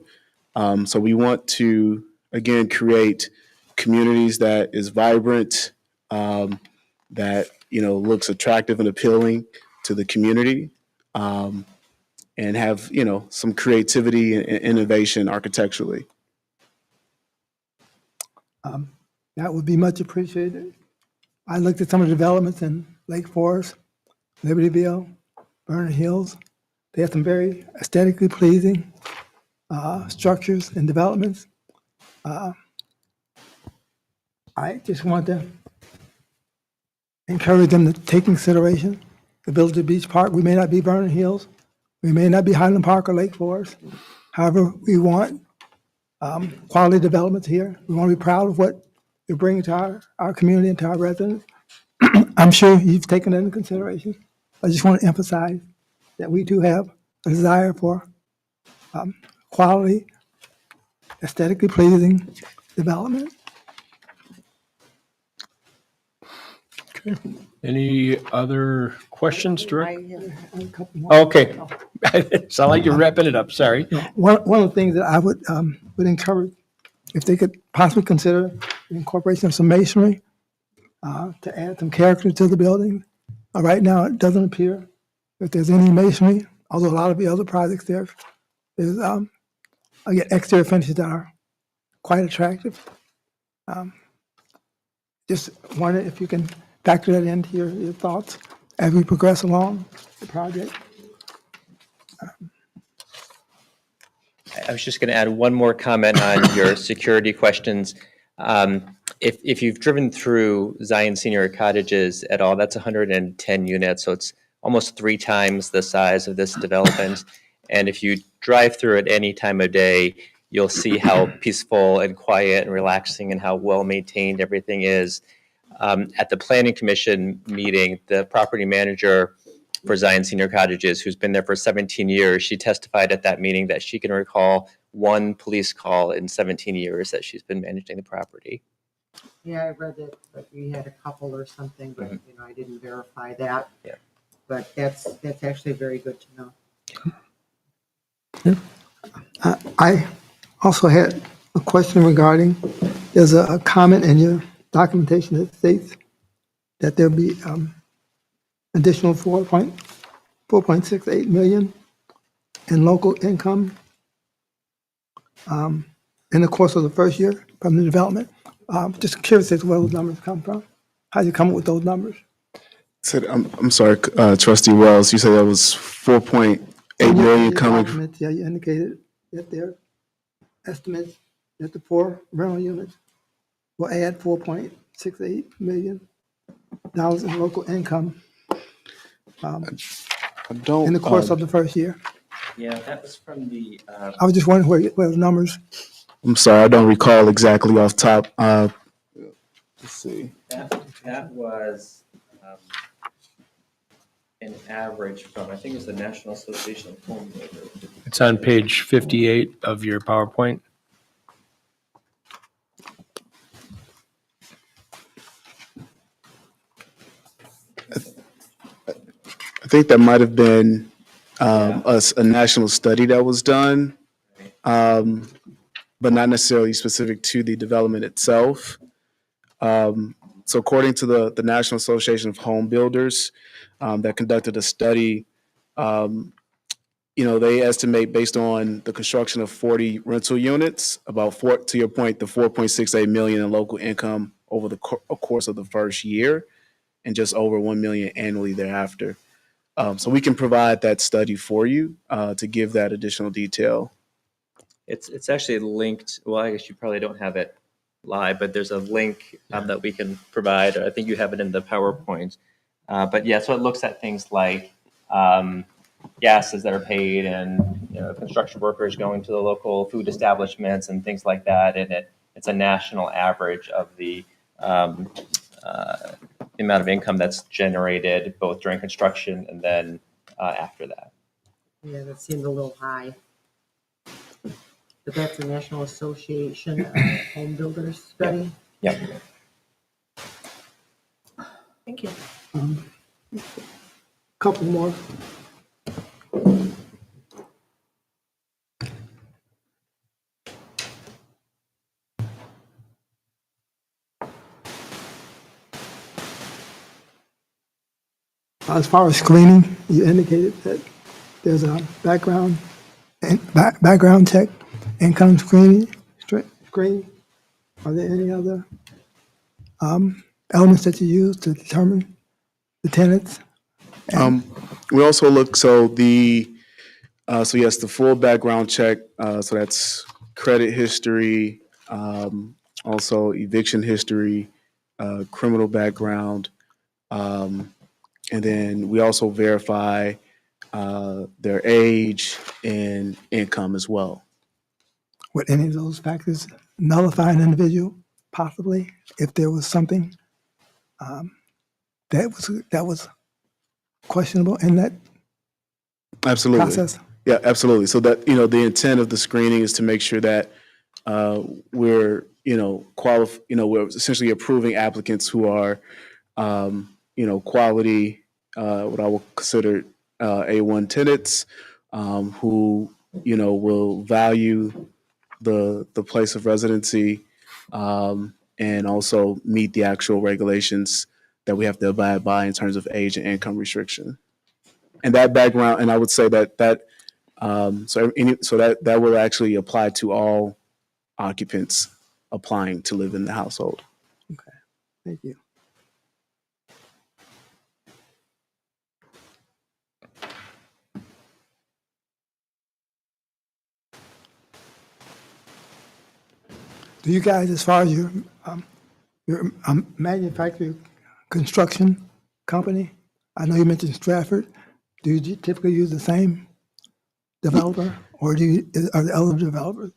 So we want to, again, create communities that is vibrant, that, looks attractive and appealing to the community, and have, some creativity and innovation architecturally. That would be much appreciated. I looked at some of the developments in Lake Forest, Libertyville, Vernon Hills. They have some very aesthetically pleasing structures and developments. I just want to encourage them to take consideration the Village of Beach Park. We may not be Vernon Hills. We may not be Highland Park or Lake Forest. However, we want quality developments here. We want to be proud of what we're bringing to our community and to our residents. I'm sure you've taken that into consideration. I just want to emphasize that we do have a desire for quality, aesthetically pleasing development. Okay. Any other questions, I Dirk? have A couple more. Okay. Sound like you're wrapping it up. Sorry. One of the things that I would encourage, if they could possibly consider the incorporation of some masonry to add some character to the building. Right now, it doesn't appear that there's any masonry, although a lot of the other projects there's again, exterior finishes that are quite attractive. Just wondering if you can factor that into your thoughts as we progress along the project. I was just going to add one more comment on your security questions. If you've driven through Zion Senior Cottages at all, that's 110 units, so it's almost 3 times the size of this development. And if you drive through at any time of day, you'll see how peaceful and quiet and relaxing and how well maintained everything is. At the Planning Commission meeting, the property manager for Zion Senior Cottages, who's been there for 17 years, she testified at that meeting that she can recall 1 police call in 17 years that she's been managing the property. Yeah, I read it, but we had a couple or something, but I didn't verify that. Yeah. But that's actually very good to know. I also had a question regarding, there's a comment in your documentation that states that there'll be additional 4.68 million in local income in the course of the first year from the development. Just curious as to where those numbers come from. How you come up with those numbers? Said, I'm sorry, Trustee Wells, you said that was 4.8 million Your coming. documents, yeah, you indicated that their estimates that the 4 rental units will add $4.68 million in local income I don't. in the course of the first year. Yeah, that was from the. I was just wondering where the numbers. I'm sorry, I don't recall exactly off top. Let's see. That was an average from, I think it was the National Association of Home Builders. It's on page 58 of your PowerPoint. I think that might have been a national study that was done, but not necessarily specific to the development itself. So according to the National Association of Home Builders that conducted a study, they estimate based on the construction of 40 rental units, to your point, the 4.68 million in local income over the course of the first year, and just over 1 million annually thereafter. So we can provide that study for you to give that additional detail. It's actually linked. Well, I guess you probably don't have it live, but there's a link that we can provide. I think you have it in the PowerPoint. But yeah, so it looks at things like gases that are paid and construction workers going to the local food establishments and things like that. And it's a national average of the amount of income that's generated both during construction and then after that. Yeah, that seemed a little high. But that's the National Association of Home Builders study? Yeah. Thank you. Couple more. As far as screening, you indicated that there's a background check, income screening. Are there any other elements that you use to determine the tenants? We also look, so yes, the full background check, so that's credit history, also eviction history, criminal background, and then we also verify their age and income as well. Would any of those factors nullify an individual, possibly, if there was something that was questionable in that Absolutely. process? Yeah, absolutely. So that, the intent of the screening is to make sure that we're, we're essentially approving applicants who are, quality, what I will consider A1 tenants, who, will value the place of residency, and also meet the actual regulations that we have to abide by in terms of age and income restriction. And that background, and I would say that will actually apply to all occupants applying to live in the household. Okay, thank you. do you guys, as far as your manufacturing construction company, I know you mentioned Stratford. Do you typically use the same developer, or are there other developers?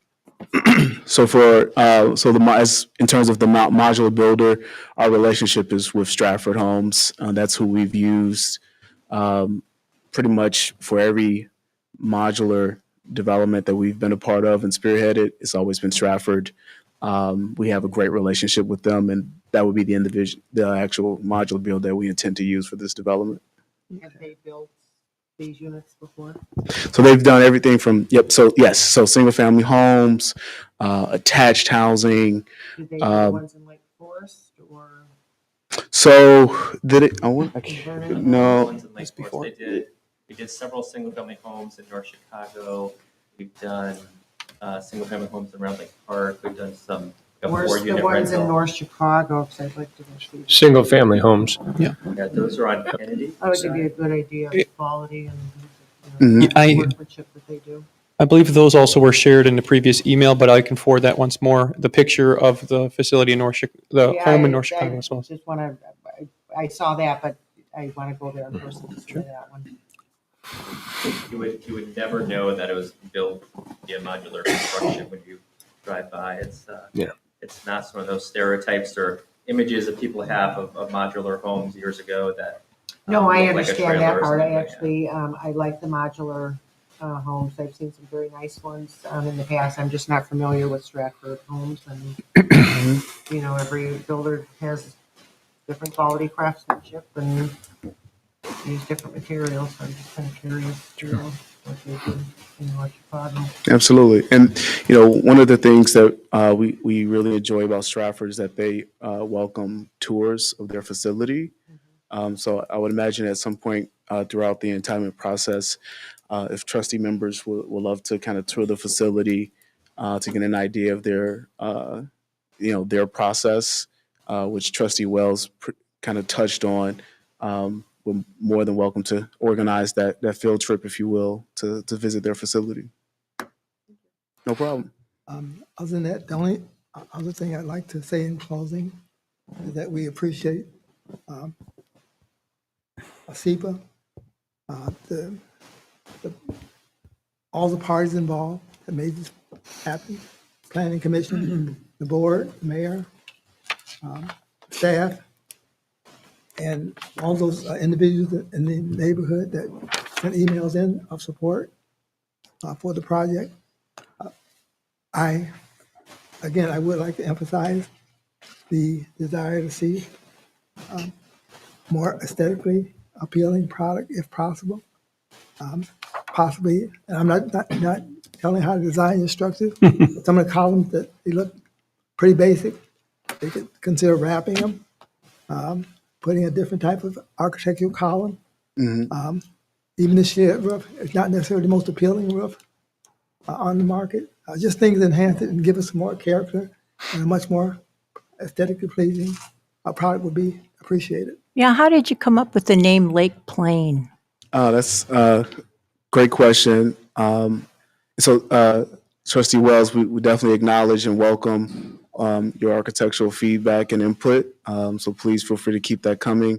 So as in terms of the modular builder, our relationship is with Stratford Homes. That's who we've used pretty much for every modular development that we've been a part of and spearheaded. It's always been Stratford. We have a great relationship with them, and that would be the actual modular build that we intend to use for this development. Have they built these units before? So they've done everything from, so yes, so single family homes, attached housing. Did they do ones in Lake Forest or? So did it, no. Ones in Lake Forest. We did several single-family homes in North Chicago. We've done single-family homes around Lake Park. We've done some Where's the four-unit ones in rental. North Chicago? Because I'd like to go see them. Single-family homes. Yeah, those are on Kennedy. That would give you a good idea of the quality and I- workmanship that they do. I believe those also were shared in the previous email, but I can forward that once more. The picture of the facility in the Yeah, home in North Chicago as well. Just want to, I saw that, but I want to go there in person to see that one. You would never know that it was built via modular construction when you drive by. It's not some of those stereotypes or images that people have of modular homes years ago that. No, I look like a understand trailer that or part. I something. actually, I like the modular homes. I've seen some very nice ones in the past. I'm just not familiar with Stratford Homes, and every builder has different quality craftsmanship and use different materials. So I'm just kind of curious to know what they do in North Chicago. Absolutely. And, one of the things that we really enjoy about Stratford is that they welcome tours of their facility. So I would imagine at some point throughout the entitlement process, if trustee members would love to kind of tour the facility to get an idea of their process, which Trustee Wells kind of touched on, we're more than welcome to organize that field trip, if you will, to visit their facility. No problem. Other than that, the only other thing I'd like to say in closing is that we appreciate SEPA, all the parties involved that made this happen, Planning Commission, the board, the mayor, staff, and all those individuals in the neighborhood that sent emails in of support for the project. I would like to emphasize the desire to see more aesthetically appealing product if possible. Possibly, and I'm not telling how to design your structure. Some of the columns that they look pretty basic, they could consider wrapping them, putting a different type of architectural column. Even the shared roof is not necessarily the most appealing roof on the market. Just things that enhance it and give us more character and a much more aesthetically pleasing product would be appreciated. Yeah, how did you come up with the name Lake Plain? That's a great question. Trustee Wells, we definitely acknowledge and welcome your architectural feedback and input. So please feel free to keep that coming.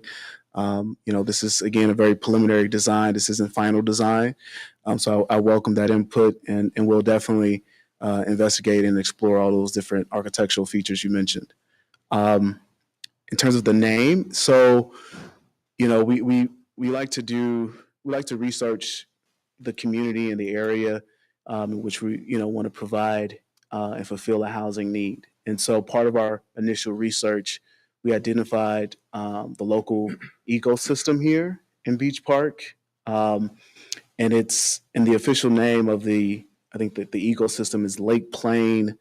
This is, again, a very preliminary design. This isn't final design. So I welcome that input, and we'll definitely investigate and explore all those different architectural features you mentioned. In terms of the name, so, we like to research the community and the area in which we, want to provide and fulfill a housing need. And so part of our initial research, we identified the local ecosystem here in Beach Park. And the official name of I think that the ecosystem is Lake Plain.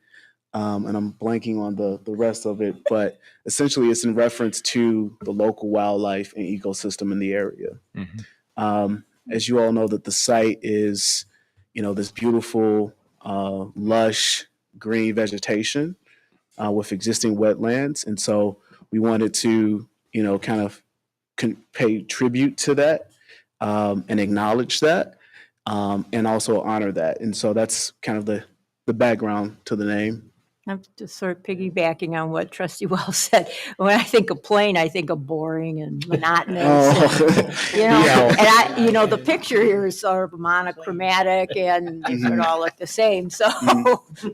And I'm blanking on the rest of it, but essentially it's in reference to the local wildlife and ecosystem in the area. As you all know, that the site is, this beautiful, lush green vegetation with existing wetlands. And so we wanted to, kind of pay tribute to that and acknowledge that and also honor that. And so that's kind of the background to the name. I'm just sort of piggybacking on what Trustee Wells said. When I think of plane, I think of boring and monotonous. Oh. You know, Yeah. and the picture here is sort of monochromatic and they sort of all look the same. So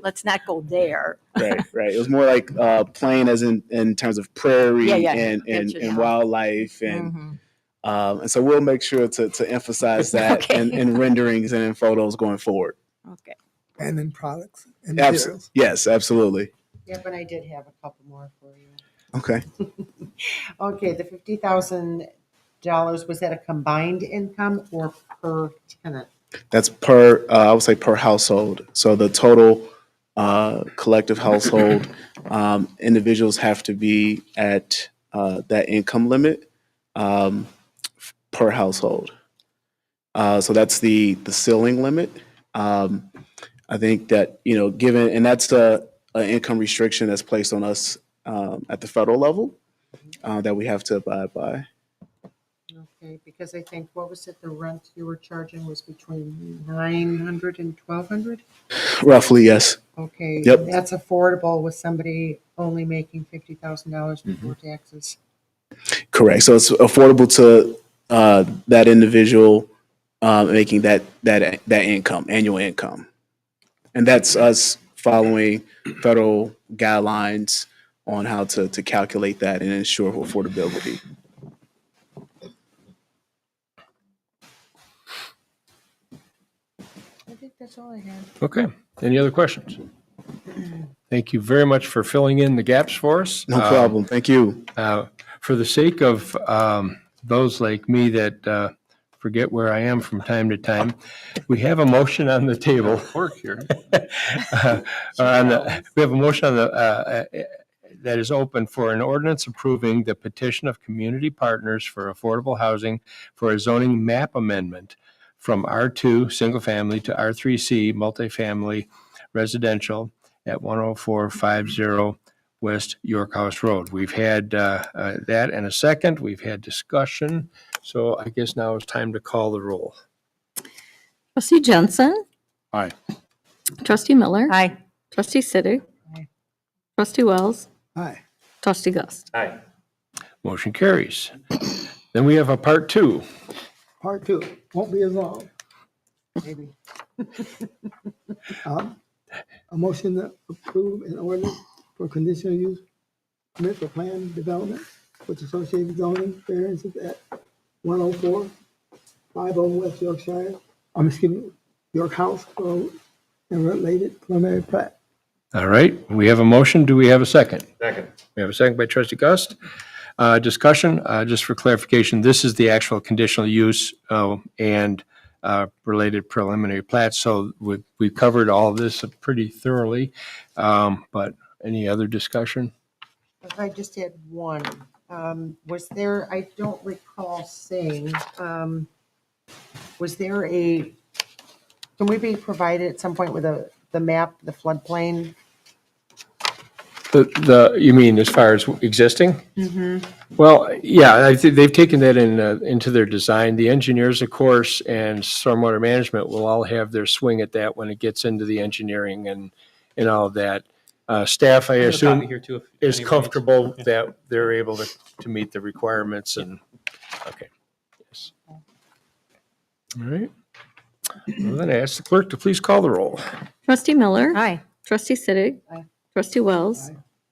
let's not go there. Right, right. It was more like plain as in terms of prairie Yeah, yeah. and Getcha now. wildlife Mhm. and so we'll make sure to emphasize that Okay. in renderings and in photos going forward. Okay. And in products and materials. Yes, absolutely. Yep, and I did have a couple more for you. Okay. Okay, the $50,000, was that a combined income or per tenant? That's per I would say per household. So the total collective household individuals have to be at that income limit per household. So that's the ceiling limit. I think that, given, and that's an income restriction that's placed on us at the federal level that we have to abide by. Okay, because I think, what was it, the rent you were charging was between $900 and $1,200? Roughly, yes. Okay, Yep. that's affordable with somebody only making $50,000 before taxes. Correct. So it's affordable to that individual making that income, annual income. And that's us following federal guidelines on how to calculate that and ensure affordability. I think that's all I had. Okay. Any other questions? Thank you very much for filling in the gaps for us. No problem. Thank you. For the sake of those like me that forget where I am from time to time, we have a motion on the table. Work here. We have a motion on that is open for an ordinance approving the petition of community partners for affordable housing for a zoning map amendment from R2 single family to R3C multifamily residential at 10450 West York House Road. We've had that and a second. We've had discussion. So I guess now it's time to call the roll. Trustee Jensen. Aye. Trustee Miller. Aye. Trustee Sitter. Aye. Trustee Wells. Aye. Trustee Gust. Aye. Motion carries. Then we have a part two. Part two, won't be as long. Maybe. A motion to approve an ordinance for conditional use permit for planned development with associated zoning variances at 10450 West Yorkshire, York House Road and related preliminary plat. All right, we have a motion. Do we have a second? Second. We have a second by trustee Gust. Discussion, just for clarification, this is the actual conditional use and related preliminary plat. So we covered all of this pretty thoroughly. But any other discussion? If I just had one, was there, I don't recall seeing, was there can we be provided at some point with the map, the floodplain? You mean as far as existing? Well, yeah, I think they've taken that into their design. The engineers, of course, and stormwater management will all have their swing at that when it gets into the engineering and all of that. Staff, I have a assume, copy here too, if is anybody needs. comfortable that they're able to meet the requirements and, okay. Yes. All right. Well, then I ask the clerk to please call the roll. Trustee Miller. Aye. Trustee Sitter. Aye. Trustee Wells.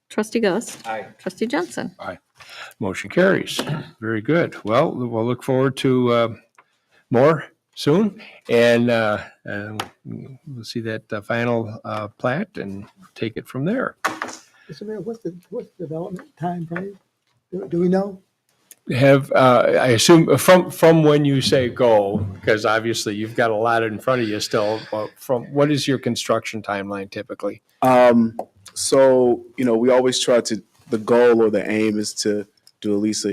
Trustee Gust. Aye. Trustee Jensen. Motion carries. Very good. Well, we'll look forward to more soon, and we'll see that final plat and take it from there. Mr. Mayor, what's the development time frame? Do we know? Have I assume from when you say go, because obviously you've got a lot in front of you still. But from what is your construction timeline typically? So, we always try the goal or the aim is to do at least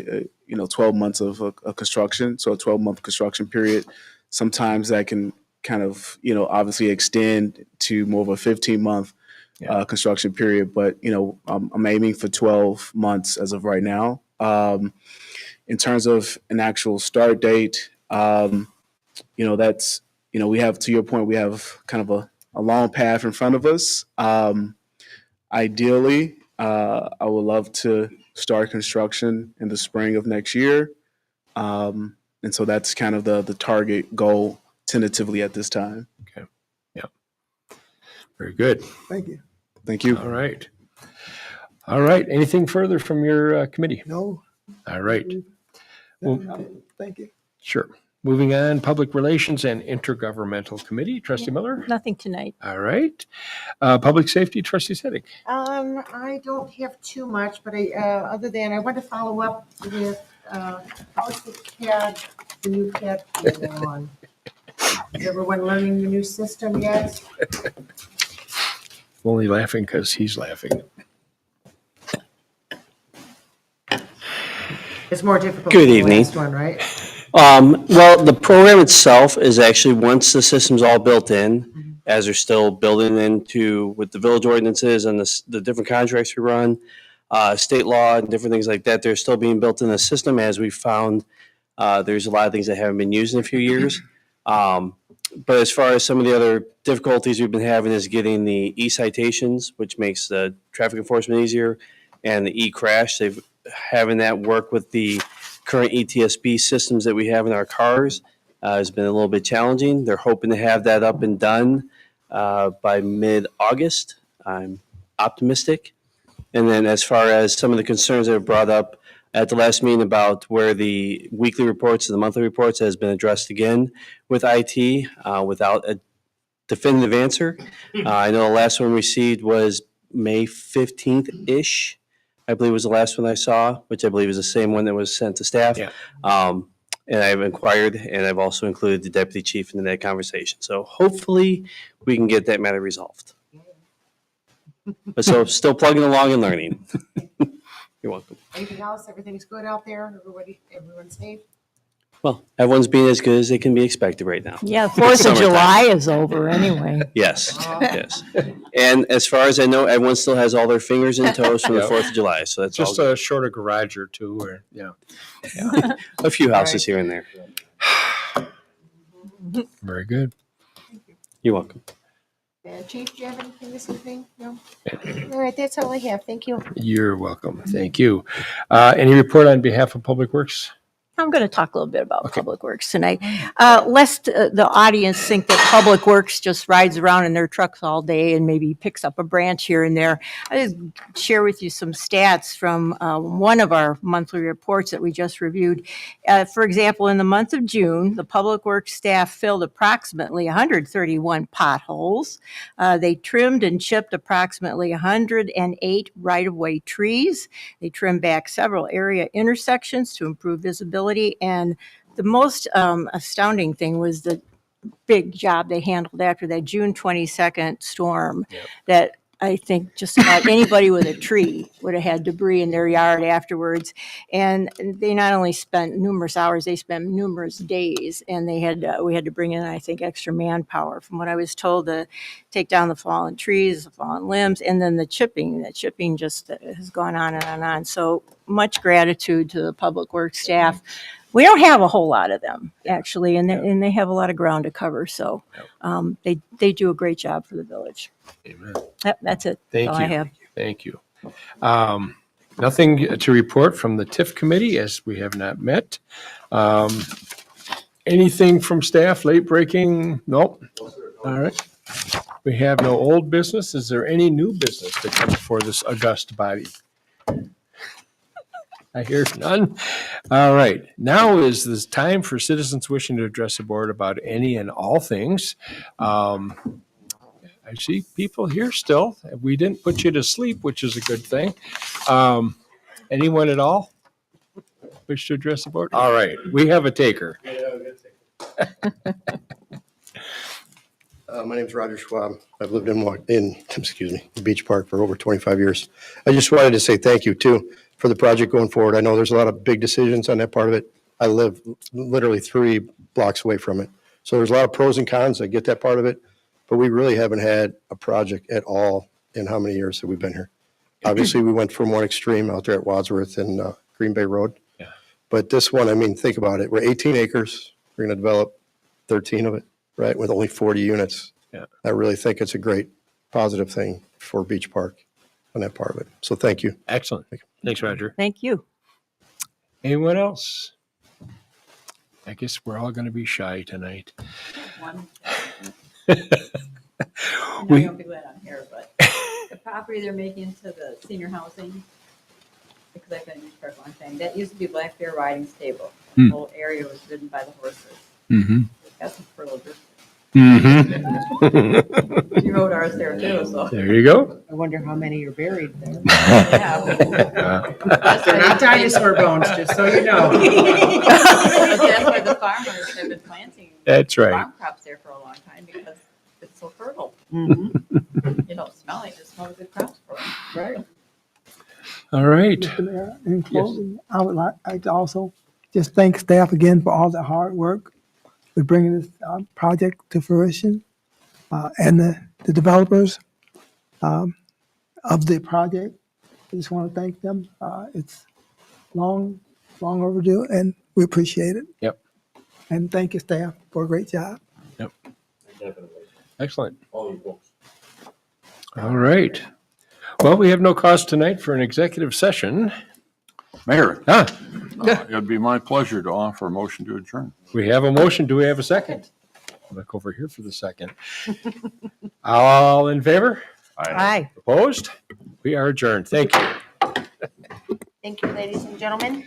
12 months of a construction. So a 12-month construction period. Sometimes that can kind of, obviously extend to more of a 15-month construction period. But, I'm aiming for 12 months as of right now. In terms of an actual start date, that's, we have, to your point, we have kind of a long path in front of us. Ideally, I would love to start construction in the spring of next year. And so that's kind of the target goal tentatively at this time. Okay. Yeah. Very good. Thank you. Thank you. All right. All right. Anything further from your committee? No. All right. Well, Thank you. sure. Moving on, Public Relations and Intergovernmental Committee, Trustee Miller. Nothing tonight. All right. Public Safety, Trustee Sedig. I don't have too much, but other than I want to follow up with, how's the new CAD going on? Is everyone learning the new system yet? I'm only laughing because he's laughing. It's more difficult Good than the evening. last one, right? Well, the program itself is actually, once the system's all built in, as they're still building into with the village ordinances and the different contracts we run, state law and different things like that, they're still being built in the system. As we found, there's a lot of things that haven't been used in a few years. But as far as some of the other difficulties we've been having is getting the e-citations, which makes the traffic enforcement easier, and the e-crash. Having that work with the current ETSB systems that we have in our cars has been a little bit challenging. They're hoping to have that up and done by mid-August. I'm optimistic. And then as far as some of the concerns that were brought up at the last meeting about where the weekly reports and the monthly reports has been addressed again with IT without a definitive answer. I know the last one received was May 15th-ish. I believe was the last one I saw, which I believe is the same one that was sent to staff. Yeah. And I've inquired, and I've also included the deputy chief in that conversation. So hopefully we can get that matter resolved. But so still plugging along and learning. You're welcome. Anything else? Everything's good out there? Everyone's safe? Well, everyone's being as good as they can be expected right now. Yeah, 4th of Summertime. July is over anyway. Yes, yes. And as far as I know, everyone still has all their fingers and toes from the Yeah. 4th of July. So that's Just all a shorter garage or two, or yeah. a few houses here and there. Very good. You're welcome. Chief, do you have anything this evening? No? All right, that's all I have. Thank you. You're welcome. Thank you. Any report on behalf of Public Works? I'm going to talk a little bit about Public Works tonight. Lest the audience think that Public Works just rides around in their trucks all day and maybe picks up a branch here and there, I just share with you some stats from one of our monthly reports that we just reviewed. For example, in the month of June, the Public Works staff filled approximately 131 potholes. They trimmed and chipped approximately 108 right-of-way trees. They trimmed back several area intersections to improve visibility. And the most astounding thing was the big job they handled after that June 22nd storm. Yep. That I think just about anybody with a tree would have had debris in their yard afterwards. And they not only spent numerous hours, they spent numerous days. And they had we had to bring in, I think, extra manpower, from what I was told, to take down the fallen trees, the fallen limbs, and then the chipping. The chipping just has gone on and on and on. So much gratitude to the Public Works staff. We don't have a whole lot of them, actually, and they have a lot of ground to cover. So they do a great job for the village. Amen. Yep, that's it. Thank That's you. all I have. Thank you. Nothing to report from the TIF committee, as we have not met. Anything from staff, late breaking? Nope. All right. We have no old business. Is there any new business to come before this august body? I hear none. All right. Now is this time for citizens wishing to address the board about any and all things. I see people here still. We didn't put you to sleep, which is a good thing. Anyone at all wish to address the board? All right. We have a taker. My name's Roger Schwab. I've lived in Beach Park for over 25 years. I just wanted to say thank you too for the project going forward. I know there's a lot of big decisions on that part of it. I live literally 3 blocks away from it. So there's a lot of pros and cons. I get that part of it, but we really haven't had a project at all in how many years that we've been here. Obviously, we went from one extreme out there at Wadsworth and Green Bay Road. Yeah. But this one, I mean, think about it. We're 18 acres. We're going to develop 13 of it, right, with only 40 units. Yeah. I really think it's a great positive thing for Beach Park. on that part of it. So thank you. Excellent. Thanks, Roger. Thank you. Anyone else? I guess we're all going to be shy tonight. One. I know We- you won't be glad I'm here, but the property they're making to the senior housing, because I've been in East Park a long time, that used to be Black Bear Riding Stable. The whole area was ridden by the horses. Mm-hmm. It's got some fertile district. Mm-hmm. You rode ours there too, so. There you go. I wonder how many are buried there. Yeah. They're not dinosaur bones, just so you know. But that's why the farmers have been planting That's right. farm crops there for a long time, because it's so fertile. Mhm. You don't smell it, just smell the good crops for them. Right. All right. Mr. Mayor, in closing, I would like to also just thank staff again for all the hard work with bringing this project to fruition, and the developers of the project. I just want to thank them. It's long overdue, and we appreciate it. Yep. And thank you, staff, for a great job. Definitely. Excellent. All you folks. All right. Well, we have no cause tonight for an executive session. Mayor, Ah, it'd be my pleasure to offer a motion to adjourn. we have a motion. Do we have a second? Look over here for the second. All in favor? Aye. Opposed? We are adjourned. Thank you. Thank you, ladies and gentlemen.